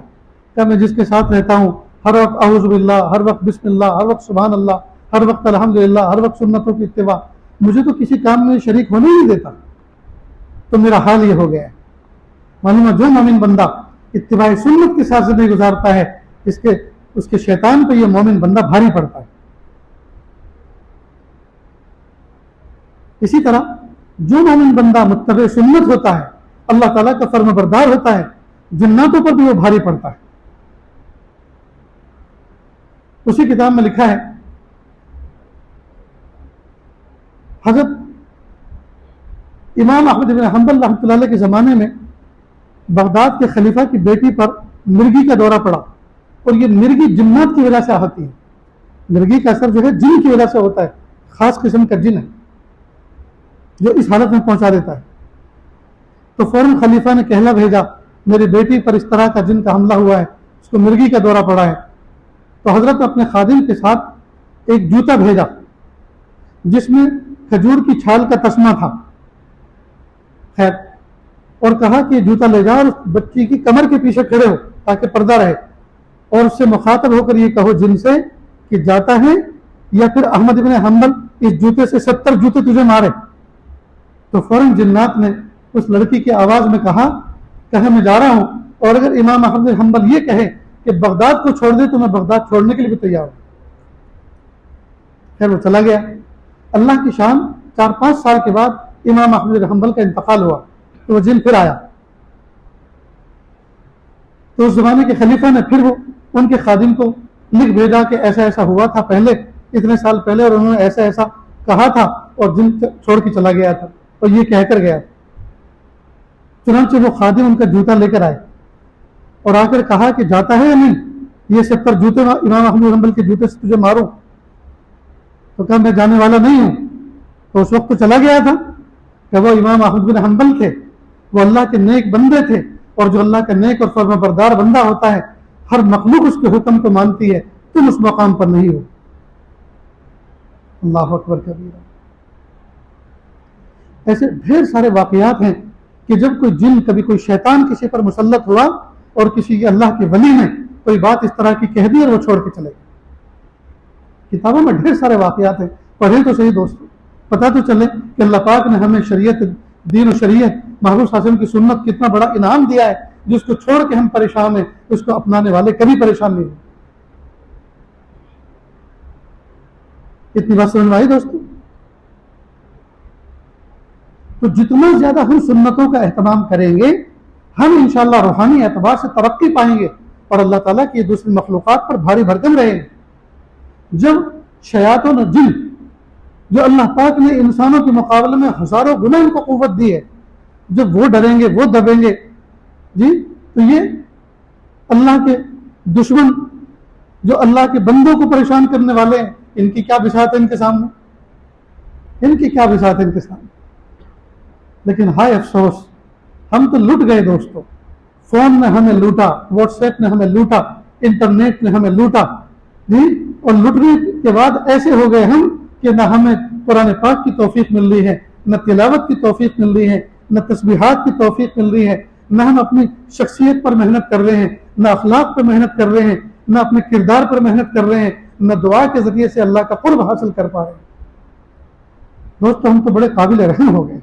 کیا میں جس کے ساتھ رہتا ہوں ہر وقت اعوذ باللہ، ہر وقت بسم اللہ، ہر وقت سبحان اللہ، ہر وقت الحمدللہ، ہر وقت سنتوں کی اتباع، مجھے تو کسی کام میں شریک ہونے ہی نہیں دیتا، تو میرا حال یہ ہو گیا ہے. معلوم ہے جو مومن بندہ اتباع سنت کے ساتھ زندگی گزارتا ہے اس کے شیطان پہ یہ مومن بندہ بھاری پڑتا ہے. اسی طرح جو مومن بندہ متبع سنت ہوتا ہے، اللہ تعالیٰ کا فرما بردار ہوتا ہے، جناتوں پر بھی وہ بھاری پڑتا ہے. اسی کتاب میں لکھا ہے حضرت امام احمد بن حنبل رحمۃ اللہ علیہ کے زمانے میں بغداد کے خلیفہ کی بیٹی پر مرگی کا دورہ پڑا، اور یہ مرگی جنات کی وجہ سے آتی ہے. مرگی کا اثر جو ہے جن کی وجہ سے ہوتا ہے، خاص قسم کا جن ہے جو اس حالت میں پہنچا دیتا ہے. تو فوراً خلیفہ نے کہلا بھیجا میری بیٹی پر اس طرح کا جن کا حملہ ہوا ہے، اس کو مرگی کا دورہ پڑا ہے. تو حضرت اپنے خادم کے ساتھ ایک جوتا بھیجا جس میں کھجور کی چھال کا تسمہ تھا، خیر، اور کہا کہ جوتا لے جاؤ اور اس بچی کی کمر کے پیچھے کھڑے ہو تاکہ پردہ رہے، اور اس سے مخاطب ہو کر یہ کہو جن سے کہ جاتا ہے یا پھر احمد بن حنبل اس جوتے سے 70 جوتے تجھے مارے. تو فوراً جنات نے اس لڑکی کی آواز میں کہا میں جا رہا ہوں، اور اگر امام احمد بن حنبل یہ کہے کہ بغداد کو چھوڑ دے تو میں بغداد چھوڑنے کے لیے بھی تیار ہوں. خیر وہ چلا گیا. اللہ کی شان 4-5 سال کے بعد امام احمد بن حنبل کا انتقال ہوا تو وہ جن پھر آیا. تو اس زمانے کے خلیفہ نے پھر وہ ان کے خادم کو لکھ بھیجا کہ ایسا ایسا ہوا تھا پہلے، اتنے سال پہلے، اور انہوں نے ایسا ایسا کہا تھا اور جن چھوڑ کے چلا گیا تھا اور یہ کہہ کر گیا. چنانچہ وہ خادم ان کا جوتا لے کر آئے اور آ کر کہا کہ جاتا ہے یا نہیں، یہ 70 جوتے امام احمد بن حنبل کے جوتے سے تجھے ماروں. تو کہا میں جانے والا نہیں ہوں. تو اس وقت تو چلا گیا تھا کہ وہ امام احمد بن حنبل تھے، وہ اللہ کے نیک بندے تھے، اور جو اللہ کا نیک اور فرما بردار بندہ ہوتا ہے ہر مخلوق اس کے حکم کو مانتی ہے. تم اس مقام پر نہیں ہو. اللہ اکبر کبیرہ. ایسے ڈھیر سارے واقعات ہیں کہ جب کوئی جن، کبھی کوئی شیطان کسی پر مسلط ہوا اور کسی اللہ کے ولی نے کوئی بات اس طرح کی کہہ دی اور وہ چھوڑ کے چلے گئے. کتابوں میں ڈھیر سارے واقعات ہیں، پڑھیں تو صحیح دوستو، پتہ تو چلے کہ اللہ پاک نے ہمیں شریعت، دین و شریعت، محبوب صلی اللہ علیہ وسلم کی سنت کتنا بڑا انعام دیا ہے، جس کو چھوڑ کے ہم پریشان ہیں اس کو اپنانے والے کبھی پریشان نہیں ہوئے. اتنی بات سمجھ میں آئی دوستو؟ تو جتنا زیادہ ہم سنتوں کا اہتمام کریں گے ہم انشاءاللہ روحانی اعتبار سے ترقی پائیں گے اور اللہ تعالیٰ کی دوسری مخلوقات پر بھاری بھرکم رہیں گے. جب شیاطین و جن، جو اللہ پاک نے انسانوں کے مقابلے میں ہزاروں گنا ان کو قوت دی ہے، جب وہ ڈریں گے، وہ دبیں گے، جی، تو یہ اللہ کے دشمن جو اللہ کے بندوں کو پریشان کرنے والے ہیں، ان کی کیا بساط ہے ان کے سامنے، ان کی کیا بساط ہے ان کے سامنے. لیکن ہائے افسوس، ہم تو لٹ گئے دوستو. فون نے ہمیں لوٹا، واٹس ایپ نے ہمیں لوٹا، انٹرنیٹ نے ہمیں لوٹا، جی، اور لٹنے کے بعد ایسے ہو گئے ہم کہ نہ ہمیں قرآن پاک کی توفیق مل رہی ہے، نہ تلاوت کی توفیق مل رہی ہے، نہ تسبیحات کی توفیق مل رہی ہے، نہ ہم اپنی شخصیت پر محنت کر رہے ہیں، نہ اخلاق پر محنت کر رہے ہیں، نہ اپنے کردار پر محنت کر رہے ہیں، نہ دعا کے ذریعے سے اللہ کا قرب حاصل کر پا رہے ہیں. دوستو ہم تو بڑے قابل رحم ہو گئے.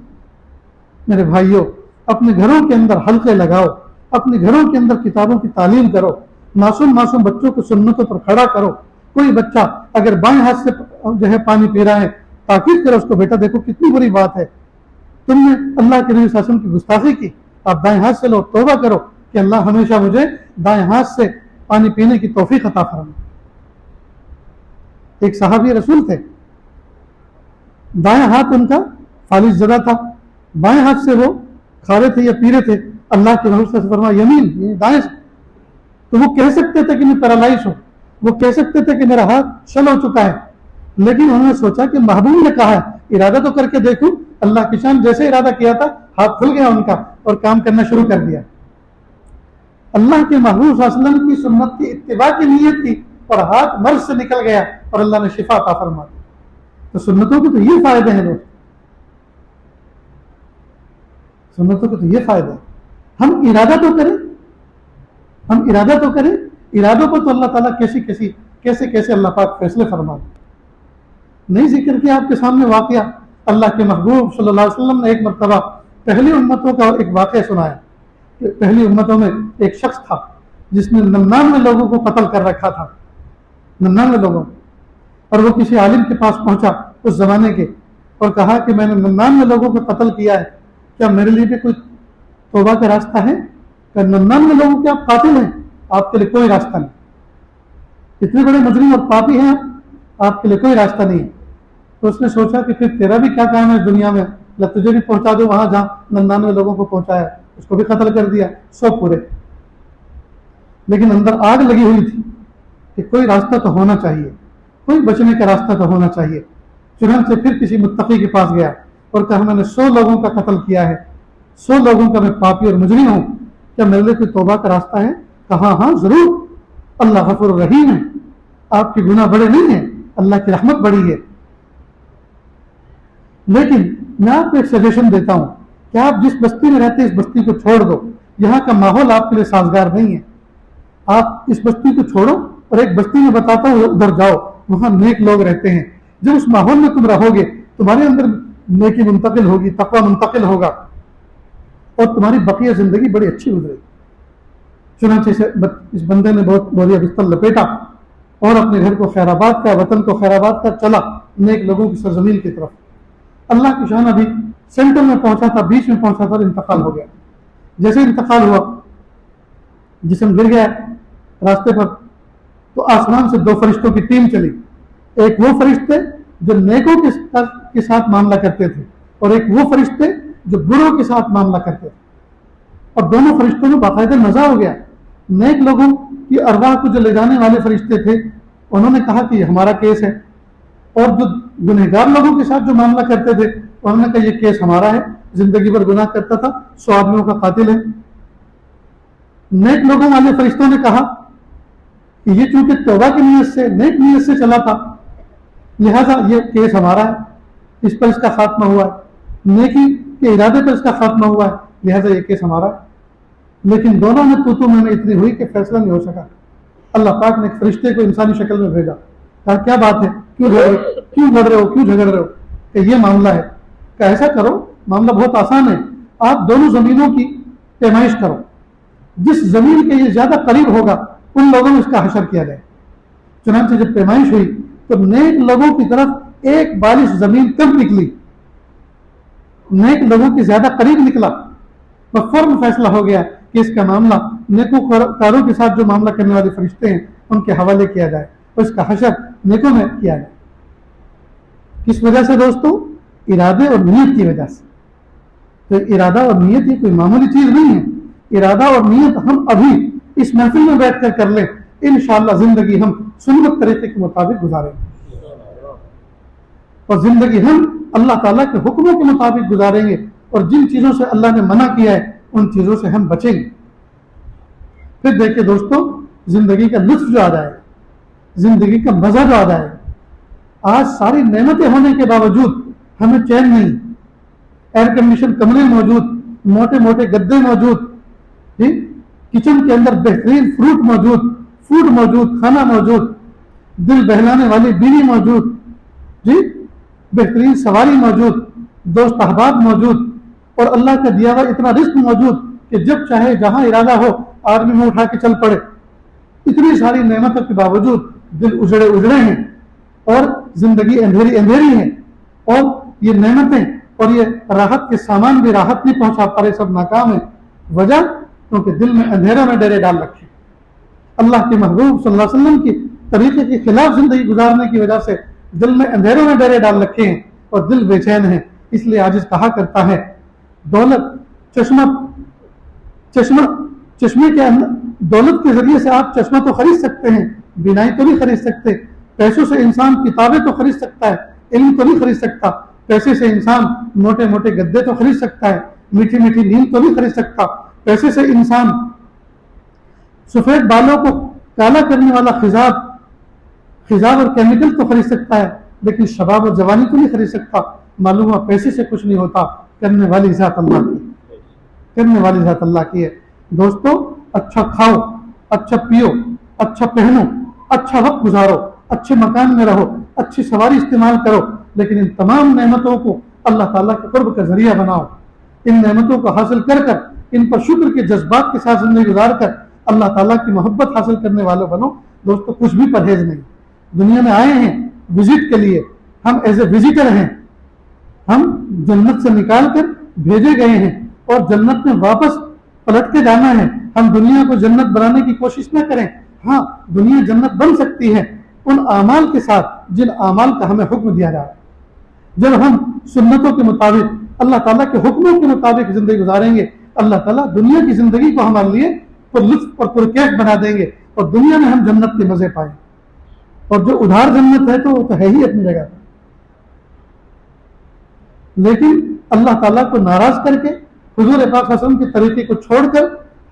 میرے بھائیوں، اپنے گھروں کے اندر حلقے لگاؤ، اپنے گھروں کے اندر کتابوں کی تعلیم کرو، معصوم بچوں کو سنتوں پر کھڑا کرو. کوئی بچہ اگر بائیں ہاتھ سے جو ہے پانی پی رہا ہے، تاکید کرو اس کو، بیٹا دیکھو کتنی بری بات ہے، تم نے اللہ کے نبی صلی اللہ علیہ وسلم کی گستاخی کی، آپ دائیں ہاتھ سے لو، توبہ کرو کہ اللہ ہمیشہ مجھے دائیں ہاتھ سے پانی پینے کی توفیق عطا فرمائے. ایک صحابی رسول تھے، دائیں ہاتھ ان کا فالج زدہ تھا، بائیں ہاتھ سے وہ کھا رہے تھے یا پی رہے تھے. اللہ کے رسول سے فرمایا یمین، دائیں سے. تو وہ کہہ سکتے تھے کہ میں پیرالائز ہوں، وہ کہہ سکتے تھے کہ میرا ہاتھ شل ہو چکا ہے، لیکن انہوں نے سوچا کہ محبوب نے کہا ہے، ارادہ تو کر کے دیکھوں. اللہ کی شان، جیسے ارادہ کیا تھا ہاتھ کھل گیا ان کا اور کام کرنا شروع کر دیا. اللہ کے محبوب صلی اللہ علیہ وسلم کی سنت کی اتباع کی نیت تھی اور ہاتھ مرض سے نکل گیا اور اللہ نے شفا عطا فرما دی. تو سنتوں کے تو یہ فائدے ہیں دوست, سنتوں کے تو یہ فائدے ہیں. ہم ارادہ تو کریں, ہم ارادہ تو کریں, ارادوں کو تو اللہ تعالیٰ کیسے کیسے اللہ پاک فیصلے فرما دے. نہیں ذکر کیا آپ کے سامنے واقعہ, اللہ کے محبوب صلی اللہ علیہ وسلم نے ایک مرتبہ پہلی امتوں کا ایک واقعہ سنایا کہ پہلی امتوں میں ایک شخص تھا جس نے 99 لوگوں کو قتل کر رکھا تھا, 99 لوگوں, اور وہ کسی عالم کے پاس پہنچا اس زمانے کے اور کہا کہ میں نے 99 لوگوں کو قتل کیا ہے, کیا میرے لیے بھی کوئی توبہ کا راستہ ہے؟ کہ 99 لوگوں کے آپ قاتل ہیں, آپ کے لیے کوئی راستہ نہیں, اتنے بڑے مجرم اور پاپی ہیں آپ کے لیے کوئی راستہ نہیں ہے. تو اس نے سوچا کہ پھر تیرا بھی کیا کام ہے اس دنیا میں, تجھے بھی پہنچا دو وہاں جہاں 99 لوگوں کو پہنچایا, اس کو بھی قتل کر دیا, 100 پورے. لیکن اندر آگ لگی ہوئی تھی کہ کوئی راستہ تو ہونا چاہیے, کوئی بچنے کا راستہ تو ہونا چاہیے. چنانچہ پھر کسی متقی کے پاس گیا اور کہا میں نے 100 لوگوں کا قتل کیا ہے, 100 لوگوں کا میں پاپی اور مجرم ہوں, کیا میرے لیے کوئی توبہ کا راستہ ہے؟ کہا ہاں ضرور, اللہ غفور الرحیم ہے, آپ کے گناہ بڑے نہیں ہیں, اللہ کی رحمت بڑی ہے. لیکن میں آپ کو ایک سجیشن دیتا ہوں کہ آپ جس بستی میں رہتے ہیں اس بستی کو چھوڑ دو, یہاں کا ماحول آپ کے لیے سازگار نہیں ہے. آپ اس بستی کو چھوڑو اور ایک بستی میں بتاتا ہوں ادھر جاؤ, وہاں نیک لوگ رہتے ہیں. جب اس ماحول میں تم رہو گے تمہارے اندر نیکی منتقل ہوگی, تقوی منتقل ہوگا اور تمہاری بقیہ زندگی بڑی اچھی گزرے گی. چنانچہ اس بندے نے بہت بڑھیا بستر لپیٹا اور اپنے گھر کو خیر آباد کا, وطن کو خیر آباد کا, چلا نیک لوگوں کی سرزمین کی طرف. اللہ کی شان ابھی سینٹر میں پہنچا تھا, بیچ میں پہنچا تھا اور انتقال ہو گیا. جیسے انتقال ہوا جسم گر گیا راستے پر تو آسمان سے 2 فرشتوں کی ٹیم چلی. ایک وہ فرشتے جو نیکوں کے ساتھ معاملہ کرتے تھے اور ایک وہ فرشتے جو بروں کے ساتھ معاملہ کرتے تھے, اور دونوں فرشتوں میں باقاعدہ مزہ ہو گیا. نیک لوگوں کی ارواح کو جو لے جانے والے فرشتے تھے انہوں نے کہا کہ یہ ہمارا کیس ہے, اور جو گنہگار لوگوں کے ساتھ جو معاملہ کرتے تھے انہوں نے کہا یہ کیس ہمارا ہے, زندگی بھر گناہ کرتا تھا, 100 آدمیوں کا قاتل ہے. نیک لوگوں والے فرشتوں نے کہا کہ یہ چونکہ توبہ کی نیت سے, نیک نیت سے چلا تھا, لہذا یہ کیس ہمارا ہے, اس پر اس کا خاتمہ ہوا ہے, نیکی کے ارادے پر اس کا خاتمہ ہوا ہے, لہذا یہ کیس ہمارا ہے. لیکن دونوں میں تو میں اتنی ہوئی کہ فیصلہ نہیں ہو سکا. اللہ پاک نے ایک فرشتے کو انسانی شکل میں بھیجا, کہا کیا بات ہے, کیوں لڑ رہے ہو, کیوں جھگڑ رہے ہو؟ کہ یہ معاملہ ہے. کہ ایسا کرو, معاملہ بہت آسان ہے, آپ دونوں زمینوں کی پیمائش کرو, جس زمین کے یہ زیادہ قریب ہوگا ان لوگوں میں اس کا حشر کیا جائے. چنانچہ جب پیمائش ہوئی تو نیک لوگوں کی طرف ایک بالش زمین کم نکلی, نیک لوگوں کی زیادہ قریب نکلا. فوراً فیصلہ ہو گیا کہ اس کا معاملہ نیکوں کاروں کے ساتھ جو معاملہ کرنے والے فرشتے ہیں ان کے حوالے کیا جائے اور اس کا حشر نیکوں میں کیا جائے. کس وجہ سے دوستو؟ ارادے اور نیت کی وجہ سے. تو ارادہ اور نیت یہ کوئی معمولی چیز نہیں ہے. ارادہ اور نیت ہم ابھی اس محفل میں بیٹھ کر لیں, انشاءاللہ زندگی ہم سنت طریقے کے مطابق گزاریں اور زندگی ہم اللہ تعالیٰ کے حکموں کے مطابق گزاریں گے, اور جن چیزوں سے اللہ نے منع کیا ہے ان چیزوں سے ہم بچیں گے. پھر دیکھیں دوستو, زندگی کا لطف جو آ جائے گا, زندگی کا مزہ جو آ جائے گا. آج ساری نعمتیں ہونے کے باوجود ہمیں چین نہیں. ایئر کنڈیشن کمرے موجود, موٹے موٹے گدے موجود, کچن کے اندر بہترین فروٹ موجود, فوڈ موجود, کھانا موجود, دل بہلانے والی بیوی موجود, بہترین سواری موجود, دوست احباب موجود, اور اللہ کا دیا ہوا اتنا رزق موجود کہ جب چاہے جہاں ارادہ ہو آدمی میں اٹھا کے چل پڑے. اتنی ساری نعمتوں کے باوجود دل اجڑے ہیں اور زندگی اندھیری ہے, اور یہ نعمتیں اور یہ راحت کے سامان بھی راحت نہیں پہنچا پا رہے, سب ناکام ہیں. وجہ کیونکہ دل میں اندھیروں میں ڈیرے ڈال رکھے. اللہ کے محبوب صلی اللہ علیہ وسلم کی طریقے کے خلاف زندگی گزارنے کی وجہ سے دل میں اندھیروں میں ڈیرے ڈال رکھے ہیں اور دل بے چین ہے. اس لیے عاجز کہا کرتا ہے دولت چشمے کے اندر, دولت کے ذریعے سے آپ چشمہ تو خرید سکتے ہیں, بینائی تو نہیں خرید سکتے. پیسوں سے انسان کتابیں تو خرید سکتا ہے, علم تو نہیں خرید سکتا. پیسے سے انسان موٹے موٹے گدے تو خرید سکتا ہے, میٹھی میٹھی نیند تو نہیں خرید سکتا. پیسے سے انسان سفید بالوں کو کالا کرنے والا خضاب اور کیمیکل تو خرید سکتا ہے، لیکن شباب اور جوانی کو نہیں خرید سکتا۔ معلوم ہوا پیسے سے کچھ نہیں ہوتا، کرنے والی ذات اللہ کی، کرنے والی ذات اللہ کی ہے۔ دوستو، اچھا کھاؤ، اچھا پیو، اچھا پہنو، اچھا وقت گزارو، اچھے مکان میں رہو، اچھی سواری استعمال کرو، لیکن ان تمام نعمتوں کو اللہ تعالیٰ کے قرب کا ذریعہ بناؤ۔ ان نعمتوں کو حاصل کر ان پر شکر کے جذبات کے ساتھ زندگی گزار کر اللہ تعالیٰ کی محبت حاصل کرنے والوں بنو۔ دوستو، کچھ بھی پرہیز نہیں، دنیا میں آئے ہیں وزٹ کے لیے، ہم ایز اے وزٹر ہیں، ہم جنت سے نکال کر بھیجے گئے ہیں اور جنت میں واپس پلٹ کے جانا ہے۔ ہم دنیا کو جنت بنانے کی کوشش نہ کریں۔ ہاں، دنیا جنت بن سکتی ہے ان اعمال کے ساتھ جن اعمال کا ہمیں حکم دیا جا رہا ہے۔ جب ہم سنتوں کے مطابق، اللہ تعالیٰ کے حکموں کے مطابق زندگی گزاریں گے، اللہ تعالیٰ دنیا کی زندگی کو ہمارے لیے پر لطف اور پرکیف بنا دیں گے، اور دنیا میں ہم جنت کے مزے پائیں۔ اور جو ادھار جنت ہے تو وہ تو ہے ہی اپنی جگہ پر، لیکن اللہ تعالیٰ کو ناراض کر کے حضور پاک صلی اللہ علیہ وسلم کے طریقے کو چھوڑ کر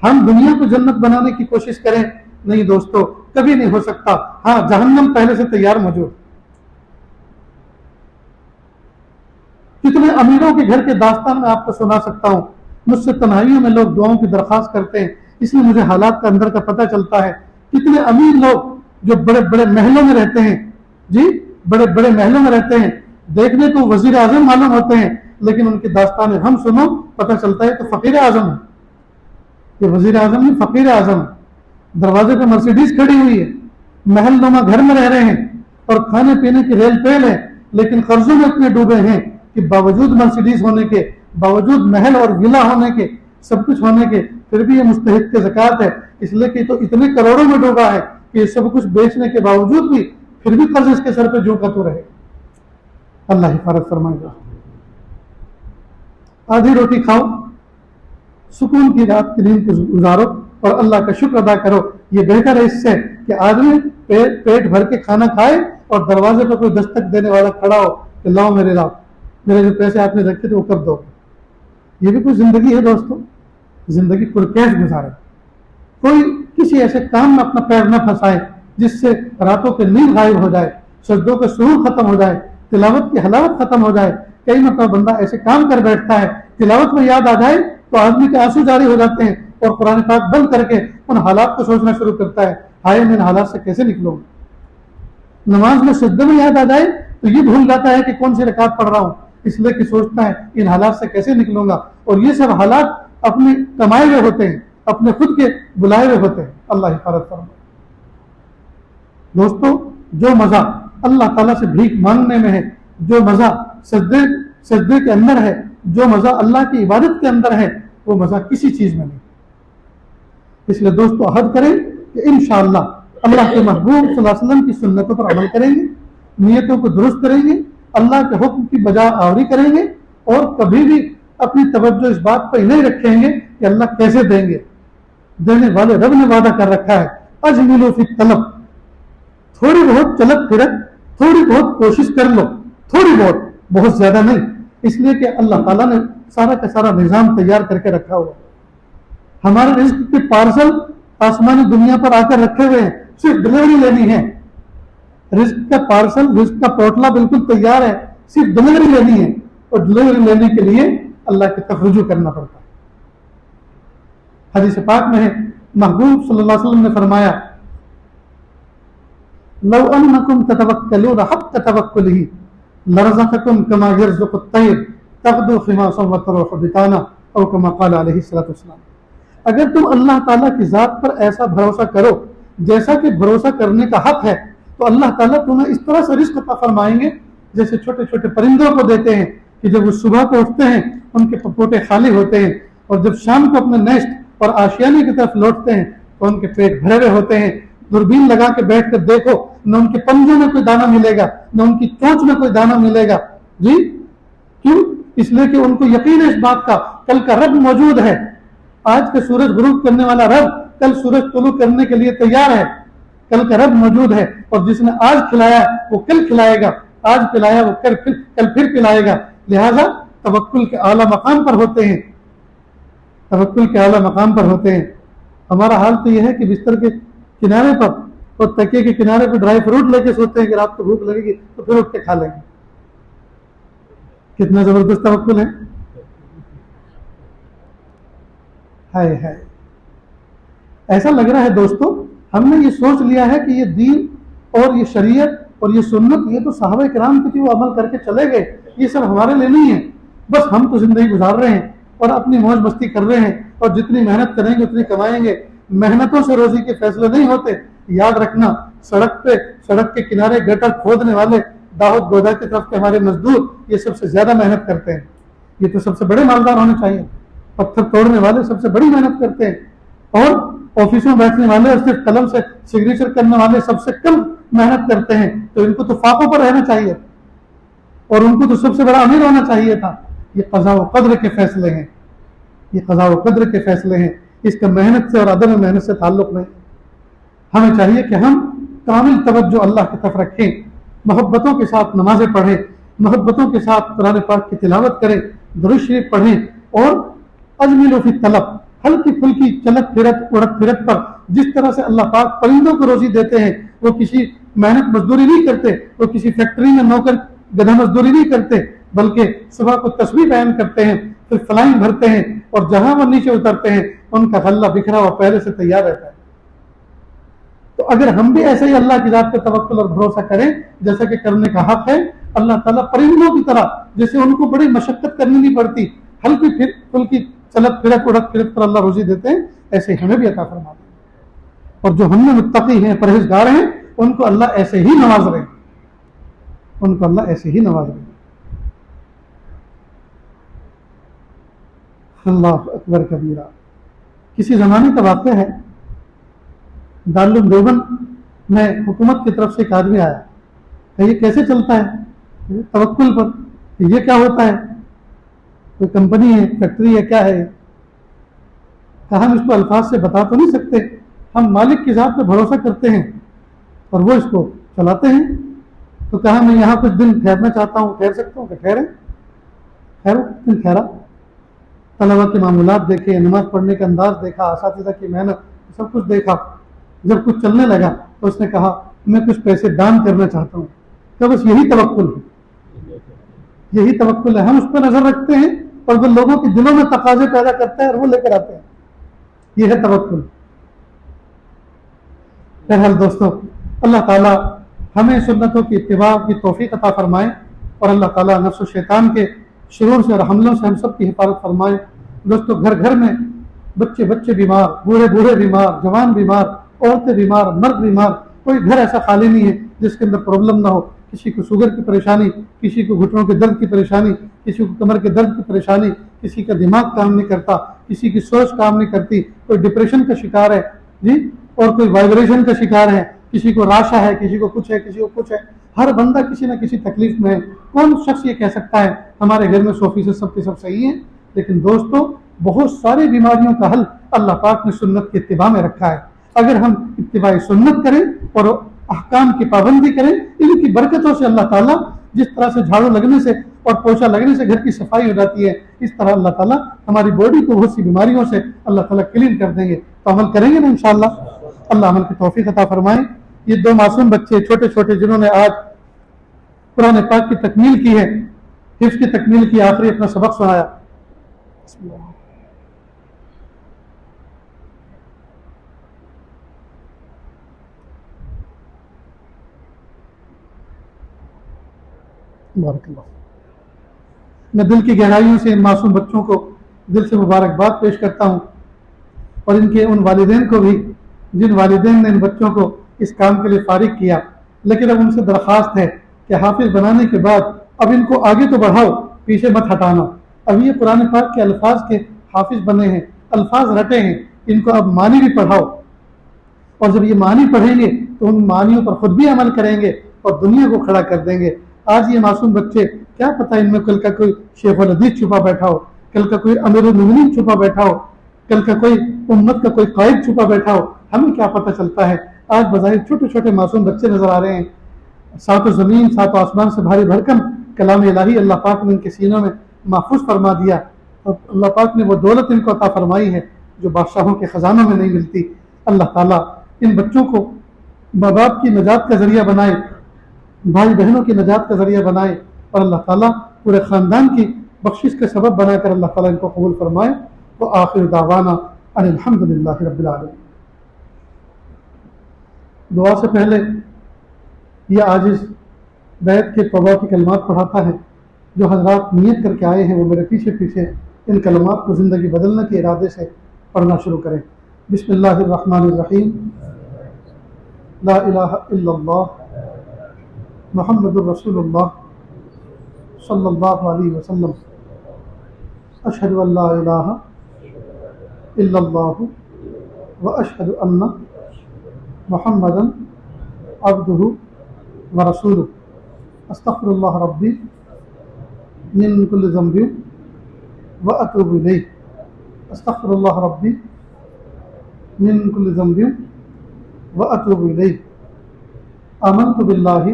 ہم دنیا کو جنت بنانے کی کوشش کریں، نہیں دوستو، کبھی نہیں ہو سکتا۔ ہاں، جہنم پہلے سے تیار موجود۔ کتنے امیروں کے گھر کے داستان میں آپ کو سنا سکتا ہوں۔ مجھ سے تنہائیوں میں لوگ دعاؤں کی درخواست کرتے ہیں، اس لیے مجھے حالات کا اندر کا پتہ چلتا ہے۔ کتنے امیر لوگ جو بڑے بڑے محلوں میں رہتے ہیں، جی بڑے بڑے محلوں میں رہتے ہیں، دیکھنے کو وزیر اعظم معلوم ہوتے ہیں، لیکن ان کی داستانیں ہم سنو پتہ چلتا ہے کہ فقیر اعظم ہے، یہ وزیر اعظم نہیں، فقیر اعظم ہے۔ دروازے پہ مرسیڈیز کھڑی ہوئی ہے، محل نما گھر میں رہ رہے ہیں، اور کھانے پینے کی ریل پیل ہے، لیکن قرضوں میں اتنے ڈوبے ہیں کہ باوجود مرسیڈیز ہونے کے، باوجود محل اور ولا ہونے کے، سب کچھ ہونے کے، پھر بھی یہ مستحق کے زکوٰۃ ہے، اس لیے کہ تو اتنے کروڑوں میں ڈوبا ہے کہ یہ سب کچھ بیچنے کے باوجود بھی پھر بھی قرض اس کے سر پہ جو کا تو رہے۔ اللہ حفاظت فرمائے گا۔ آدھی روٹی کھاؤ، سکون کی رات کی نیند کو گزارو اور اللہ کا شکر ادا کرو۔ یہ بہتر ہے اس سے کہ آدمی پیٹ بھر کے کھانا کھائے اور دروازے پہ کوئی دستک دینے والا کھڑا ہو کہ لاؤ میرے جو پیسے آپ نے رکھے تھے وہ کر دو۔ یہ بھی کوئی زندگی ہے دوستو؟ زندگی پرکیف گزارے، کوئی کسی ایسے کام میں اپنا پیر نہ پھنسائے جس سے راتوں کے نیند غائب ہو جائے، سجدوں کا سرور ختم ہو جائے، تلاوت کی حلاوت ختم ہو جائے۔ کئی مرتبہ بندہ ایسے کام کر بیٹھتا ہے، تلاوت میں یاد آ جائے تو آدمی کے آنسو جاری ہو جاتے ہیں، اور قرآن پاک بند کر کے ان حالات کو سوچنا شروع کرتا ہے، ہائے میں ان حالات سے کیسے نکلوں۔ نماز میں سجدے میں یاد آ جائے تو یہ بھول جاتا ہے کہ کون سی رکعت پڑھ رہا ہوں، اس لیے کہ سوچتا ہے ان حالات سے کیسے نکلوں گا، اور یہ سب حالات اپنے کمائے ہوئے ہوتے ہیں، اپنے خود کے بلائے ہوئے ہوتے ہیں۔ اللہ حفاظت فرمائے۔ دوستو، جو مزہ اللہ تعالیٰ سے بھیک مانگنے میں ہے، جو مزہ سجدے کے اندر ہے، جو مزہ اللہ کی عبادت کے اندر ہے، وہ مزہ کسی چیز میں نہیں۔ اس لیے دوستو، عہد کریں کہ انشاءاللہ اللہ کے محبوب صلی اللہ علیہ وسلم کی سنتوں پر عمل کریں گے، نیتوں کو درست کریں گے، اللہ کے حکم کی بجا آوری کریں گے، اور کبھی بھی اپنی توجہ اس بات پر نہیں رکھیں گے کہ اللہ کیسے دیں گے۔ دینے والے رب نے وعدہ کر رکھا ہے، اجملوا فی الطلب، تھوڑی بہت چلت پھرت، تھوڑی بہت کوشش کر لو، تھوڑی بہت زیادہ نہیں، اس لیے کہ اللہ تعالیٰ نے سارا کا سارا نظام تیار کر کے رکھا ہوا ہے۔ ہمارے رزق کے پارسل آسمانی دنیا پر آ کر رکھے ہوئے ہیں، صرف ڈلیوری لینی ہے۔ رزق کا پارسل، رزق کا پوٹلا بالکل تیار ہے، صرف ڈلیوری لینی ہے، اور ڈلیوری لینے کے لیے اللہ کی طرف رجوع کرنا پڑتا ہے۔ حدیث پاک میں ہے، محبوب صلی اللہ علیہ وسلم نے فرمایا، لو انکم تتوکلون حق توکلہ لرزقکم کما یرزق الطیر تغدو خماصا وتروح بطانا، او کما قال علیہ الصلوۃ والسلام۔ اگر تم اللہ تعالیٰ کی ذات پر ایسا بھروسہ کرو جیسا کہ بھروسہ کرنے کا حق ہے، تو اللہ تعالیٰ تمہیں اس طرح سے رزق عطا فرمائیں گے جیسے چھوٹے چھوٹے پرندوں کو دیتے ہیں کہ جب وہ صبح کو اٹھتے ہیں ان کے پپوٹے خالی ہوتے ہیں، اور جب شام کو اپنے نیسٹ اور آشیانے کی طرف لوٹتے ہیں تو ان کے پیٹ بھرے ہوئے ہوتے ہیں۔ دوربین لگا کے بیٹھ کر دیکھو، نہ ان کے پنجوں میں کوئی دانہ ملے گا، نہ ان کی چونچ میں کوئی دانہ ملے گا۔ جی کیوں؟ اس لیے کہ ان کو یقین ہے اس بات کا، کل کا رب موجود ہے۔ آج کا سورج غروب کرنے والا رب کل سورج طلوع کرنے کے لیے تیار ہے، کل کا رب موجود ہے، اور جس نے آج کھلایا وہ کل کھلائے گا، آج پلایا وہ کل پھر پلائے گا۔ لہذا توکل کے اعلیٰ مقام پر ہوتے ہیں، توکل کے اعلیٰ مقام پر ہوتے ہیں۔ ہمارا حال تو یہ ہے کہ بستر کے کنارے پر اور تکیے کے کنارے پر ڈرائی فروٹ لے کے سوتے ہیں کہ رات کو بھوک لگے گی تو پھر اٹھ کے کھا لیں گے. کتنا زبردست توکل ہے. ہائے ہائے، ایسا لگ رہا ہے دوستو ہم نے یہ سوچ لیا ہے کہ یہ دین اور یہ شریعت اور یہ سنت یہ تو صحابہ کرام کی تھی، وہ عمل کر کے چلے گئے، یہ سب ہمارے لیے نہیں ہے. بس ہم تو زندگی گزار رہے ہیں اور اپنی موج مستی کر رہے ہیں، اور جتنی محنت کریں گے اتنی کمائیں گے. محنتوں سے روزی کے فیصلے نہیں ہوتے. یاد رکھنا، سڑک کے کنارے گٹر کھودنے والے، داؤد گودا کی طرف کے ہمارے مزدور، یہ سب سے زیادہ محنت کرتے ہیں. یہ تو سب سے بڑے مالدار ہونے چاہیے. پتھر توڑنے والے سب سے بڑی محنت کرتے ہیں، اور آفسوں میں بیٹھنے والے اور صرف قلم سے سگنیچر کرنے والے سب سے کم محنت کرتے ہیں. تو ان کو تو فاقوں پر رہنا چاہیے اور ان کو تو سب سے بڑا امیر ہونا چاہیے تھا. یہ قضاء و قدر کے فیصلے ہیں، یہ قضاء و قدر کے فیصلے ہیں. اس کا محنت سے اور عدم محنت سے تعلق نہیں. ہمیں چاہیے کہ ہم کامل توجہ اللہ کی طرف رکھیں، محبتوں کے ساتھ نمازیں پڑھیں، محبتوں کے ساتھ قرآن پاک کی تلاوت کریں، درود شریف پڑھیں، اور اجملوا فی الطلب، ہلکی پھلکی چلت پھرت اڑت پھرت پر جس طرح سے اللہ پاک پرندوں کو روزی دیتے ہیں. وہ کسی محنت مزدوری نہیں کرتے، وہ کسی فیکٹری میں نوکر گدھا مزدوری نہیں کرتے، بلکہ صبح کو تسبیح بیان کرتے ہیں، پھر فلائنگ بھرتے ہیں، اور جہاں وہ نیچے اترتے ہیں ان کا غلہ بکھرا ہوا پہلے سے تیار رہتا ہے. تو اگر ہم بھی ایسے ہی اللہ کی ذات پہ توکل اور بھروسہ کریں جیسا کہ کرنے کا حق ہے، اللہ تعالیٰ پرندوں کی طرح جیسے ان کو بڑی مشقت کرنی نہیں پڑتی، ہلکی پھلکی چلت پھرت اڑت پھرت پر اللہ روزی دیتے ہیں، ایسے ہمیں بھی عطا فرما دیں. اور جو ہم میں متقی ہیں، پرہیزگار ہیں، ان کو اللہ ایسے ہی نواز رہے ہیں، ان کو اللہ ایسے ہی نواز رہے ہیں. اللہ اکبر کبیرہ. کسی زمانے کا واقعہ ہے، دارالعلوم دیوبند میں حکومت کی طرف سے ایک آدمی آیا کہ یہ کیسے چلتا ہے توکل پر، یہ کیا ہوتا ہے، کوئی کمپنی ہے، فیکٹری ہے، کیا ہے؟ کہا ہم اس کو الفاظ سے بتا تو نہیں سکتے، ہم مالک کی ذات پہ بھروسہ کرتے ہیں اور وہ اس کو چلاتے ہیں. تو کہا میں یہاں کچھ دن ٹھہرنا چاہتا ہوں، ٹھہر سکتا ہوں؟ کہ ٹھہرے. ٹھہرو. دن ٹھہرا، طلبا کے معمولات دیکھے، نماز پڑھنے کا انداز دیکھا، اساتذہ کی محنت، سب کچھ دیکھا. جب کچھ چلنے لگا تو اس نے کہا میں کچھ پیسے دان کرنا چاہتا ہوں. کہ بس یہی توکل ہے، یہی توکل ہے. ہم اس پہ نظر رکھتے ہیں اور وہ لوگوں کے دلوں میں تقاضے پیدا کرتے ہیں اور وہ لے کر آتے ہیں. یہ ہے توکل. بہرحال دوستو، اللہ تعالیٰ ہمیں سنتوں کی اتباع کی توفیق عطا فرمائے، اور اللہ تعالیٰ نفس و شیطان کے شرور سے اور حملوں سے ہم سب کی حفاظت فرمائے. دوستو، گھر گھر میں بچے بیمار، بوڑھے بیمار، جوان بیمار، عورتیں بیمار، مرد بیمار، کوئی گھر ایسا خالی نہیں ہے جس کے اندر پرابلم نہ ہو. کسی کو شوگر کی پریشانی، کسی کو گھٹنوں کے درد کی پریشانی، کسی کو کمر کے درد کی پریشانی، کسی کا دماغ کام نہیں کرتا، کسی کی سوچ کام نہیں کرتی، کوئی ڈپریشن کا شکار ہے جی، اور کوئی وائبریشن کا شکار ہے، کسی کو راشا ہے، کسی کو کچھ ہے، کسی کو کچھ ہے. ہر بندہ کسی نہ کسی تکلیف میں ہے. کون شخص یہ کہہ سکتا ہے ہمارے گھر میں 100% سب کے سب صحیح ہیں؟ لیکن دوستو، بہت ساری بیماریوں کا حل اللہ پاک نے سنت کی اتباع میں رکھا ہے. اگر ہم اتباع سنت کریں اور احکام کی پابندی کریں، ان کی برکتوں سے اللہ تعالیٰ جس طرح سے جھاڑو لگنے سے اور پوچھا لگنے سے گھر کی صفائی ہو جاتی ہے، اس طرح اللہ تعالیٰ ہماری باڈی کو بہت سی بیماریوں سے اللہ تعالیٰ کلین کر دیں گے. تو عمل کریں گے نا انشاءاللہ. اللہ عمل کی توفیق عطا فرمائیں. یہ 2 معصوم بچے چھوٹے چھوٹے جنہوں نے آج قرآن پاک کی تکمیل کی ہے، حفظ کی تکمیل کی، آخری اپنا سبق سنایا. بارک اللہ. میں دل کی گہرائیوں سے ان معصوم بچوں کو دل سے مبارکباد پیش کرتا ہوں، اور ان کے ان والدین کو بھی جن والدین نے ان بچوں کو اس کام کے لیے فارغ کیا. لیکن اب ان سے درخواست ہے کہ حافظ بنانے کے بعد اب ان کو آگے تو بڑھاؤ، پیچھے مت ہٹانا. اب یہ قرآن پاک کے الفاظ کے حافظ بنے ہیں، الفاظ رٹے ہیں، ان کو اب معنی بھی پڑھاؤ. اور جب یہ معنی پڑھیں گے تو ان معنیوں پر خود بھی عمل کریں گے اور دنیا کو کھڑا کر دیں گے. آج یہ معصوم بچے، کیا پتہ ان میں کل کا کوئی شیخ الحدیث چھپا بیٹھا ہو، کل کا کوئی امیر المومنین چھپا بیٹھا ہو، کل کا کوئی امت کا کوئی قائد چھپا بیٹھا ہو. ہمیں کیا پتہ چلتا ہے؟ آج بظاہر چھوٹے چھوٹے معصوم بچے نظر آ رہے ہیں. سات و زمین، سات و آسمان سے بھاری بھرکم کلام الہی اللہ پاک نے ان کے سینوں میں محفوظ فرما دیا، اور اللہ پاک نے وہ دولت ان کو عطا فرمائی ہے جو بادشاہوں کے خزانوں میں نہیں ملتی۔ اللہ تعالیٰ ان بچوں کو ماں باپ کی نجات کا ذریعہ بنائے، بھائی بہنوں کی نجات کا ذریعہ بنائے، اور اللہ تعالیٰ پورے خاندان کی بخشش کا سبب بنا کر اللہ تعالیٰ ان کو قبول فرمائے۔ وآخر دعوانا ان الحمد للہ رب العالمین۔ دعا سے پہلے یہ عاجز بیت کے توبہ کے کلمات پڑھاتا ہے۔ جو حضرات نیت کر کے آئے ہیں وہ میرے پیچھے پیچھے ان کلمات کو زندگی بدلنے کے ارادے سے پڑھنا شروع کریں۔ بسم اللہ الرحمن الرحیم۔ لا الہ الا اللہ محمد الرسول اللہ صلی اللہ علیہ وسلم۔ اشہد ان لا الہ الا اللہ واشہد ان محمدا عبدہ ورسولہ۔ استغفر اللہ ربی من کل ذنب واتوب الیہ۔ استغفر اللہ ربی من کل ذنب واتوب الیہ۔ آمنت باللہ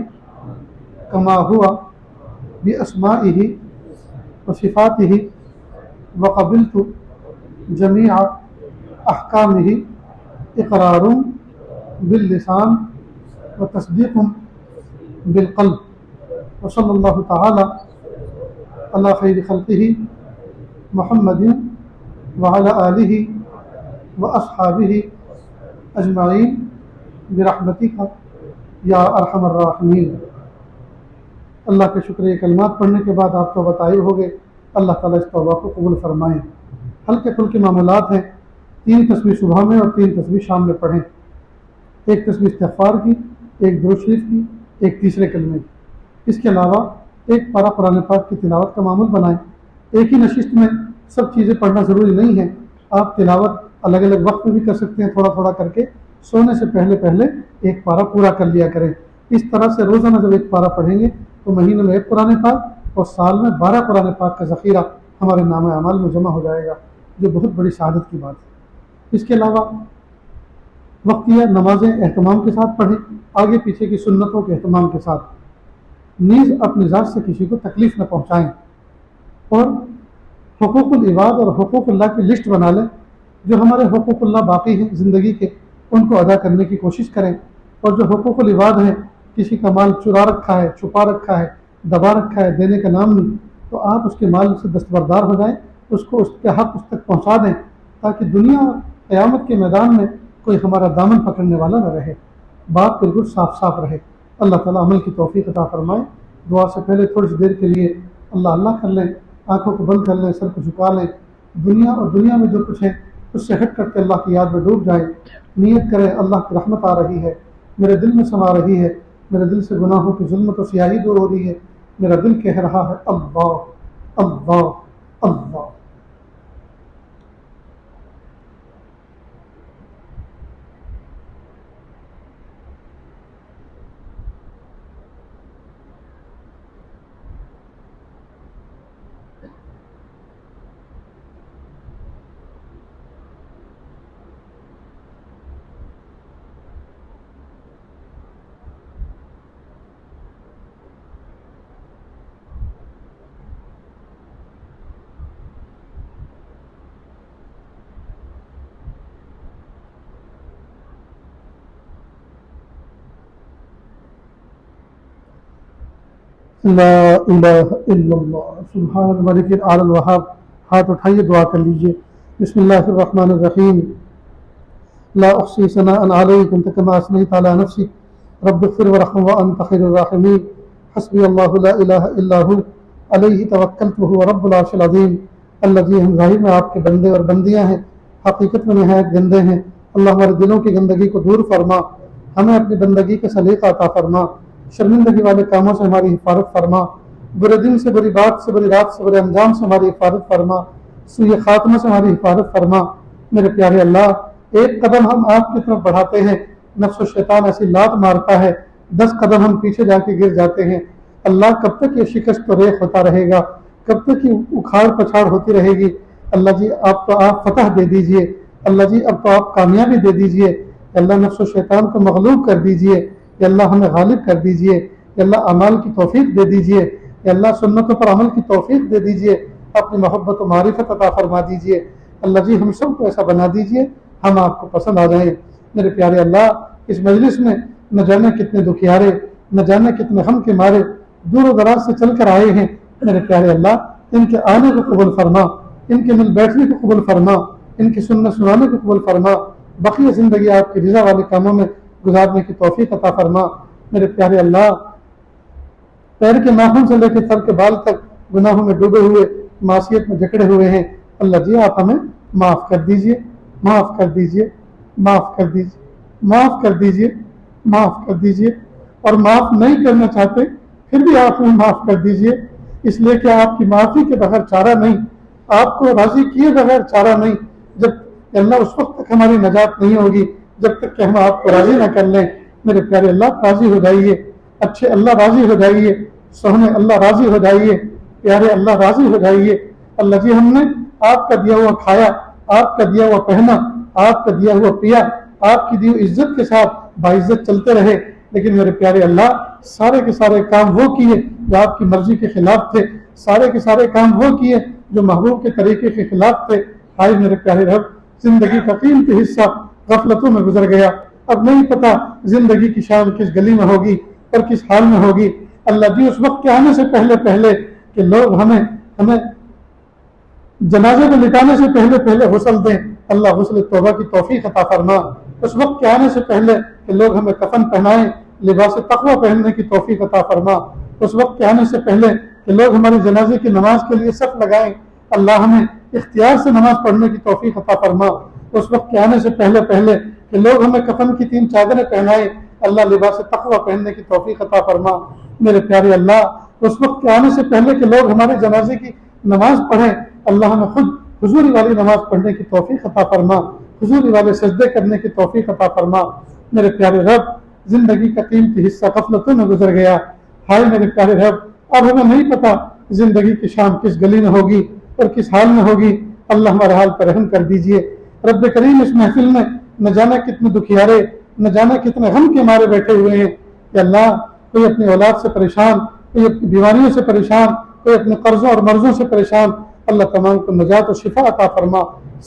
کما ہوا باسمائہ وصفاتہ وقبلت جمیع احکامہ اقرار باللسان وتصدیق بالقلب۔ وصلی اللہ تعالی علی خیر خلقہ محمد وعلی آلہ واصحابہ اجمعین برحمتک یا ارحم الراحمین۔ اللہ کا شکر، یہ کلمات پڑھنے کے بعد آپ توبہ طائب ہو گئے۔ اللہ تعالیٰ اس توبہ کو قبول فرمائیں۔ ہلکے پھلکے معاملات ہیں، 3 تسبیح صبح میں اور 3 تسبیح شام میں پڑھیں۔ ایک تسبیح استغفار کی، ایک درود شریف کی، ایک تیسرے کلمے کی۔ اس کے علاوہ ایک پارہ قرآن پاک کی تلاوت کا معمول بنائیں۔ ایک ہی نشست میں سب چیزیں پڑھنا ضروری نہیں ہے، آپ تلاوت الگ الگ وقت میں بھی کر سکتے ہیں، تھوڑا تھوڑا کر کے سونے سے پہلے پہلے ایک پارہ پورا کر لیا کریں۔ اس طرح سے روزانہ جب ایک پارہ پڑھیں گے تو مہینے میں 1 قرآن پاک اور سال میں 12 قرآن پاک کا ذخیرہ ہمارے نام اعمال میں جمع ہو جائے گا، جو بہت بڑی سعادت کی بات ہے۔ اس کے علاوہ وقتیہ نمازیں اہتمام کے ساتھ پڑھیں، آگے پیچھے کی سنتوں کے اہتمام کے ساتھ، نیز اپنی ذات سے کسی کو تکلیف نہ پہنچائیں، اور حقوق العباد اور حقوق اللہ کی لسٹ بنا لیں۔ جو ہمارے حقوق اللہ باقی ہیں زندگی کے، ان کو ادا کرنے کی کوشش کریں، اور جو حقوق العباد ہیں، کسی کا مال چرا رکھا ہے، چھپا رکھا ہے، دبا رکھا ہے، دینے کا نام نہیں، تو آپ اس کے مال سے دستبردار ہو جائیں، اس کو اس کے حق اس تک پہنچا دیں، تاکہ دنیا اور قیامت کے میدان میں کوئی ہمارا دامن پکڑنے والا نہ رہے، بات بالکل صاف صاف رہے۔ اللہ تعالیٰ عمل کی توفیق عطا فرمائے۔ دعا سے پہلے تھوڑی سی دیر کے لیے اللہ اللہ کر لیں، آنکھوں کو بند کر لیں، سر کو جھکا لیں، دنیا اور دنیا میں جو کچھ ہے اس سے ہٹ کر کے اللہ کی یاد میں ڈوب جائیں۔ نیت کریں اللہ کی رحمت آ رہی ہے، میرے دل میں سما رہی ہے، میرے دل سے گناہوں کی ظلمت و سیاہی دور ہو رہی ہے، میرا دل کہہ رہا ہے اللہ اللہ اللہ۔ لا الہ الا اللہ سبحان الملک الاعلی الوہاب۔ ہاتھ اٹھائیے، دعا کر لیجئے۔ بسم اللہ الرحمن الرحیم۔ لا احصی ثناء علیک انت کما اثنیت علی نفسک رب اغفر وارحم وانت خیر الراحمین۔ حسبی اللہ لا الہ الا ہو علیہ توکلت وہو رب العرش العظیم۔ اللہ جی، ہم ظاہر میں آپ کے بندے اور بندیاں ہیں، حقیقت میں نہایت گندے ہیں۔ اللہ ہمارے دلوں کی گندگی کو دور فرما، ہمیں اپنی بندگی کا سلیقہ عطا فرما، شرمندگی والے کاموں سے ہماری حفاظت فرما، برے دن سے، بری بات سے، بری رات سے، برے انجام سے ہماری حفاظت فرما، سوء خاتمہ سے ہماری حفاظت فرما۔ میرے پیارے اللہ، ایک قدم ہم آپ کی طرف بڑھاتے ہیں، نفس و شیطان ایسی لات مارتا ہے، 10 قدم ہم پیچھے جا کے گر جاتے ہیں۔ اللہ کب تک یہ شکست و ریغ ہوتا رہے گا؟ کب تک یہ اکھاڑ پچھاڑ ہوتی رہے گی؟ اللہ جی آپ تو آپ فتح دے دیجئے، اللہ جی اب تو آپ کامیابی دے دیجئے، اللہ نفس و شیطان کو مغلوب کر دیجئے، یا اللہ ہمیں غالب کر دیجئے، یا اللہ اعمال کی توفیق دے دیجئے، یا اللہ سنتوں پر عمل کی توفیق دے دیجئے، اپنی محبت و معرفت عطا فرما دیجئے۔ اللہ جی ہم سب کو ایسا بنا دیجئے ہم آپ کو پسند آ جائیں۔ میرے پیارے اللہ اس مجلس میں نہ جانے کتنے دکھیارے نہ جانے کتنے غم کے مارے دور و دراز سے چل کر آئے ہیں، میرے پیارے اللہ ان کے آنے کو قبول فرما، ان کے مل بیٹھنے کو قبول فرما، ان کی سننے سنانے کو قبول فرما، بقیہ زندگی آپ کی رضا والے کاموں میں گزارنے کی توفیق عطا فرما۔ میرے پیارے اللہ پیر کے ناخن سے لے کے سر کے بال تک گناہوں میں ڈوبے ہوئے معصیت میں جکڑے ہوئے ہیں، اللہ جی آپ ہمیں معاف کر دیجئے، معاف کر دیجئے، معاف کر دیجئے، معاف کر دیجئے، معاف کر دیجئے، اور معاف نہیں کرنا چاہتے پھر بھی آپ ہمیں معاف کر دیجئے، اس لیے کہ آپ کی معافی کے بغیر چارہ نہیں، آپ کو راضی کیے بغیر چارہ نہیں، جب اللہ اس وقت تک ہماری نجات نہیں ہوگی جب تک کہ ہم آپ کو راضی نہ کر لیں۔ میرے پیارے اللہ راضی ہو جائیے، اچھے اللہ راضی ہو جائیے، سونے اللہ راضی ہو جائیے، پیارے اللہ راضی ہو جائیے۔ اللہ جی ہم نے آپ کا دیا ہوا کھایا، آپ کا دیا ہوا پہنا، آپ کا دیا ہوا پیا، آپ کی دی ہوئی عزت کے ساتھ باعزت چلتے رہے، لیکن میرے پیارے اللہ سارے کے سارے کام وہ کیے جو آپ کی مرضی کے خلاف تھے، سارے کے سارے کام وہ کیے جو محبوب کے طریقے کے خلاف تھے۔ ہائے میرے پیارے رب زندگی کا قیمتی حصہ غفلتوں میں گزر گیا، اب نہیں پتا زندگی کی شام کس گلی میں ہوگی اور کس حال میں ہوگی۔ اللہ جی اس وقت کے آنے سے پہلے کہ لوگ ہمیں جنازے میں لٹانے سے پہلے غسل دیں، اللہ غسل توبہ کی توفیق عطا فرما۔ اس وقت کے آنے سے پہلے کہ لوگ ہمیں کفن پہنائیں، لباس تقویٰ پہننے کی توفیق عطا فرما۔ اس وقت کے آنے سے پہلے کہ لوگ ہماری جنازے کی نماز کے لیے صف لگائیں، اللہ ہمیں اختیار سے نماز پڑھنے کی توفیق عطا فرما۔ اس وقت کے آنے سے پہلے کہ لوگ ہمیں کفن کی 3 چادریں پہنائیں، اللہ لباس تقویٰ پہننے کی توفیق عطا فرما۔ میرے پیارے اللہ اس وقت کے آنے سے پہلے کہ لوگ ہمارے جنازے کی نماز پڑھیں، اللہ ہمیں خود حضوری والی نماز پڑھنے کی توفیق عطا فرما، حضوری والے سجدے کرنے کی توفیق عطا فرما۔ میرے پیارے رب زندگی کا قیمتی حصہ غفلتوں میں گزر گیا، ہائے میرے پیارے رب اب ہمیں نہیں پتا زندگی کی شام کس گلی میں ہوگی اور کس حال میں ہوگی، اللہ ہمارے حال پر رحم کر دیجئے۔ رب کریم اس محفل میں نہ جانے کتنے دکھیارے نہ جانے کتنے غم کے مارے بیٹھے ہوئے ہیں کہ اللہ کوئی اپنی اولاد سے پریشان، کوئی اپنی بیماریوں سے پریشان، کوئی اپنے قرضوں اور مرضوں سے پریشان، اللہ تمام کو نجات و شفا عطا فرما،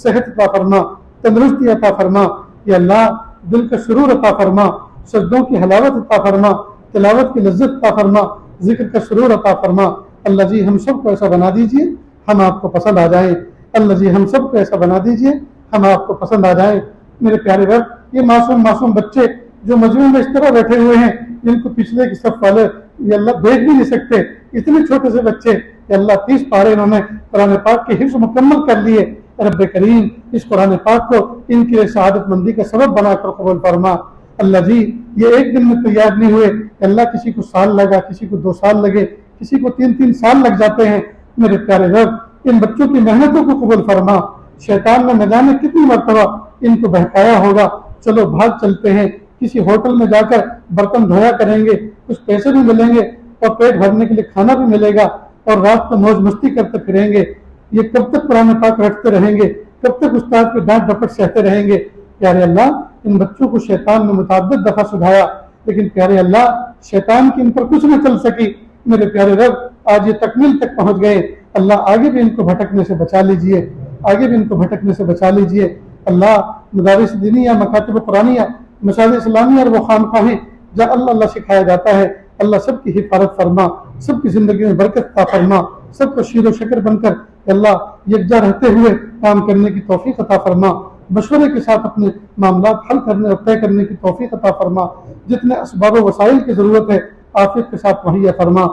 صحت عطا فرما، تندرستی عطا فرما، یا اللہ دل کا سرور عطا فرما، سجدوں کی حلاوت عطا فرما، تلاوت کی لذت عطا فرما، ذکر کا سرور عطا فرما۔ اللہ جی ہم سب کو ایسا بنا دیجئے ہم آپ کو پسند آ جائیں، اللہ جی ہم سب کو ایسا بنا دیجئے ہم آپ کو پسند آ جائیں۔ میرے پیارے رب یہ معصوم بچے جو مجمع میں اس طرح بیٹھے ہوئے ہیں جن کو پچھلے کی صف والے یہ اللہ دیکھ بھی نہیں سکتے، اتنے چھوٹے سے بچے کہ اللہ 30 پارے انہوں نے قرآن پاک کے حفظ مکمل کر لیے، رب کریم اس قرآن پاک کو ان کے سعادت مندی کا سبب بنا کر قبول فرما۔ اللہ جی یہ ایک دن میں تیار نہیں ہوئے، اللہ کسی کو سال لگا، کسی کو 2 سال لگے، کسی کو 3 سال لگ جاتے ہیں۔ میرے پیارے رب ان بچوں کی محنتوں کو قبول فرما، شیطان نے نہ جانے کتنی مرتبہ ان کو بہکایا ہوگا، چلو بھاگ چلتے ہیں، کسی ہوٹل میں جا کر برتن دھویا کریں گے، کچھ پیسے بھی ملیں گے اور پیٹ بھرنے کے لیے کھانا بھی ملے گا اور رات کو موج مستی کرتے پھریں گے۔ یہ کب تک قرآن پاک رٹتے رہیں گے، کب تک استاد کے ڈانٹ ڈپٹ سہتے رہیں گے؟ پیارے اللہ ان بچوں کو شیطان نے متعدد دفعہ سدھایا لیکن پیارے اللہ شیطان کی ان پر کچھ نہ چل سکی۔ میرے پیارے رب آج یہ تکمیل تک پہنچ گئے، اللہ آگے بھی ان کو بھٹکنے سے بچا لیجئے، آگے بھی ان کو بھٹکنے سے بچا لیجئے۔ اللہ مدارس دینیہ، مکاتب قرآنیہ، مساجد اسلامیہ اور وہ خانقاہیں جہاں اللہ سکھایا جاتا ہے، اللہ سب کی حفاظت فرما، سب کی زندگی میں برکت عطا فرما، سب کو شیر و شکر بن کر اللہ یکجا رہتے ہوئے کام کرنے کی توفیق عطا فرما، مشورے کے ساتھ اپنے معاملات حل کرنے اور طے کرنے کی توفیق عطا فرما، جتنے اسباب و وسائل کی ضرورت ہے عافیت کے ساتھ مہیا فرما۔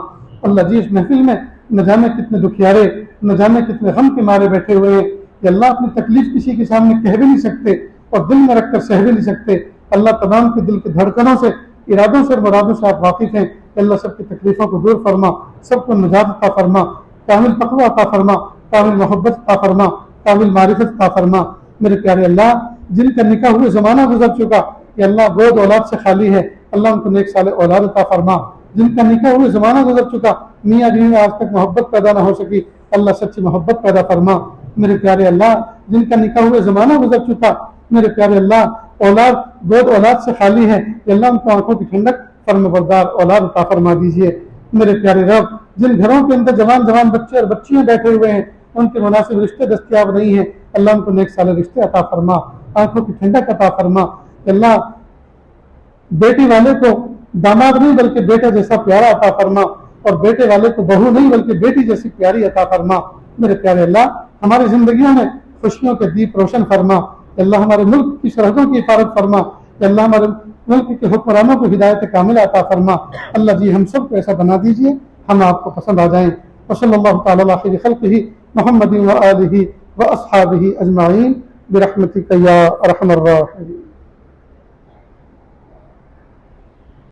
اللہ جی اس محفل میں نہ جانے کتنے دکھیارے نہ جانے کتنے غم کے مارے بیٹھے ہوئے ہیں کہ اللہ اپنی تکلیف کسی کے سامنے کہہ بھی نہیں سکتے اور دل میں رکھ کر سہ بھی نہیں سکتے۔ اللہ تمام کے دل کے دھڑکنوں سے، ارادوں سے اور مرادوں سے آپ واقف ہیں کہ اللہ سب کی تکلیفوں کو دور فرما، سب کو نجات عطا فرما، کامل تقوی عطا فرما، کامل محبت عطا فرما، کامل معرفت عطا فرما۔ میرے پیارے اللہ جن کا نکاح ہوئے زمانہ گزر چکا کہ اللہ گود اولاد سے خالی ہے، اللہ ان کو نیک صالح اولاد عطا فرما۔ جن کا نکاح ہوئے زمانہ گزر چکا میاں بیوی میں آج تک محبت پیدا نہ ہو سکی، اللہ سچی محبت پیدا فرما۔ میرے پیارے اللہ جن کا نکاح ہوئے زمانہ گزر چکا میرے پیارے اللہ اولاد گود اولاد سے خالی ہے کہ اللہ ان کو آنکھوں کی ٹھنڈک فرم بردار اولاد عطا فرما دیجئے۔ میرے پیارے رب جن گھروں کے اندر جوان بچے اور بچیاں بیٹھے ہوئے ہیں ان کے مناسب رشتے دستیاب نہیں ہیں، اللہ ان کو نیک صالح رشتے عطا فرما، آنکھوں کی ٹھنڈک عطا فرما، اللہ بیٹی والے کو داماد نہیں بلکہ بیٹا جیسا پیارا عطا فرما، اور بیٹے والے کو بہو نہیں بلکہ بیٹی جیسی پیاری عطا فرما۔ میرے پیارے اللہ ہماری زندگیوں میں خوشیوں کے دیپ روشن فرما، اللہ ہمارے ملک کی سرحدوں کی حفاظت فرما، اللہ ہمارے ملک کے حکمرانوں کو ہدایت کاملہ عطا فرما۔ اللہ جی ہم سب کو ایسا بنا دیجئے ہم آپ کو پسند آ جائیں۔ وصلی اللہ تعالی علی خیر خلقہ محمد و آلہ و اصحابہ اجمعین برحمتک یا ارحم الراحمین۔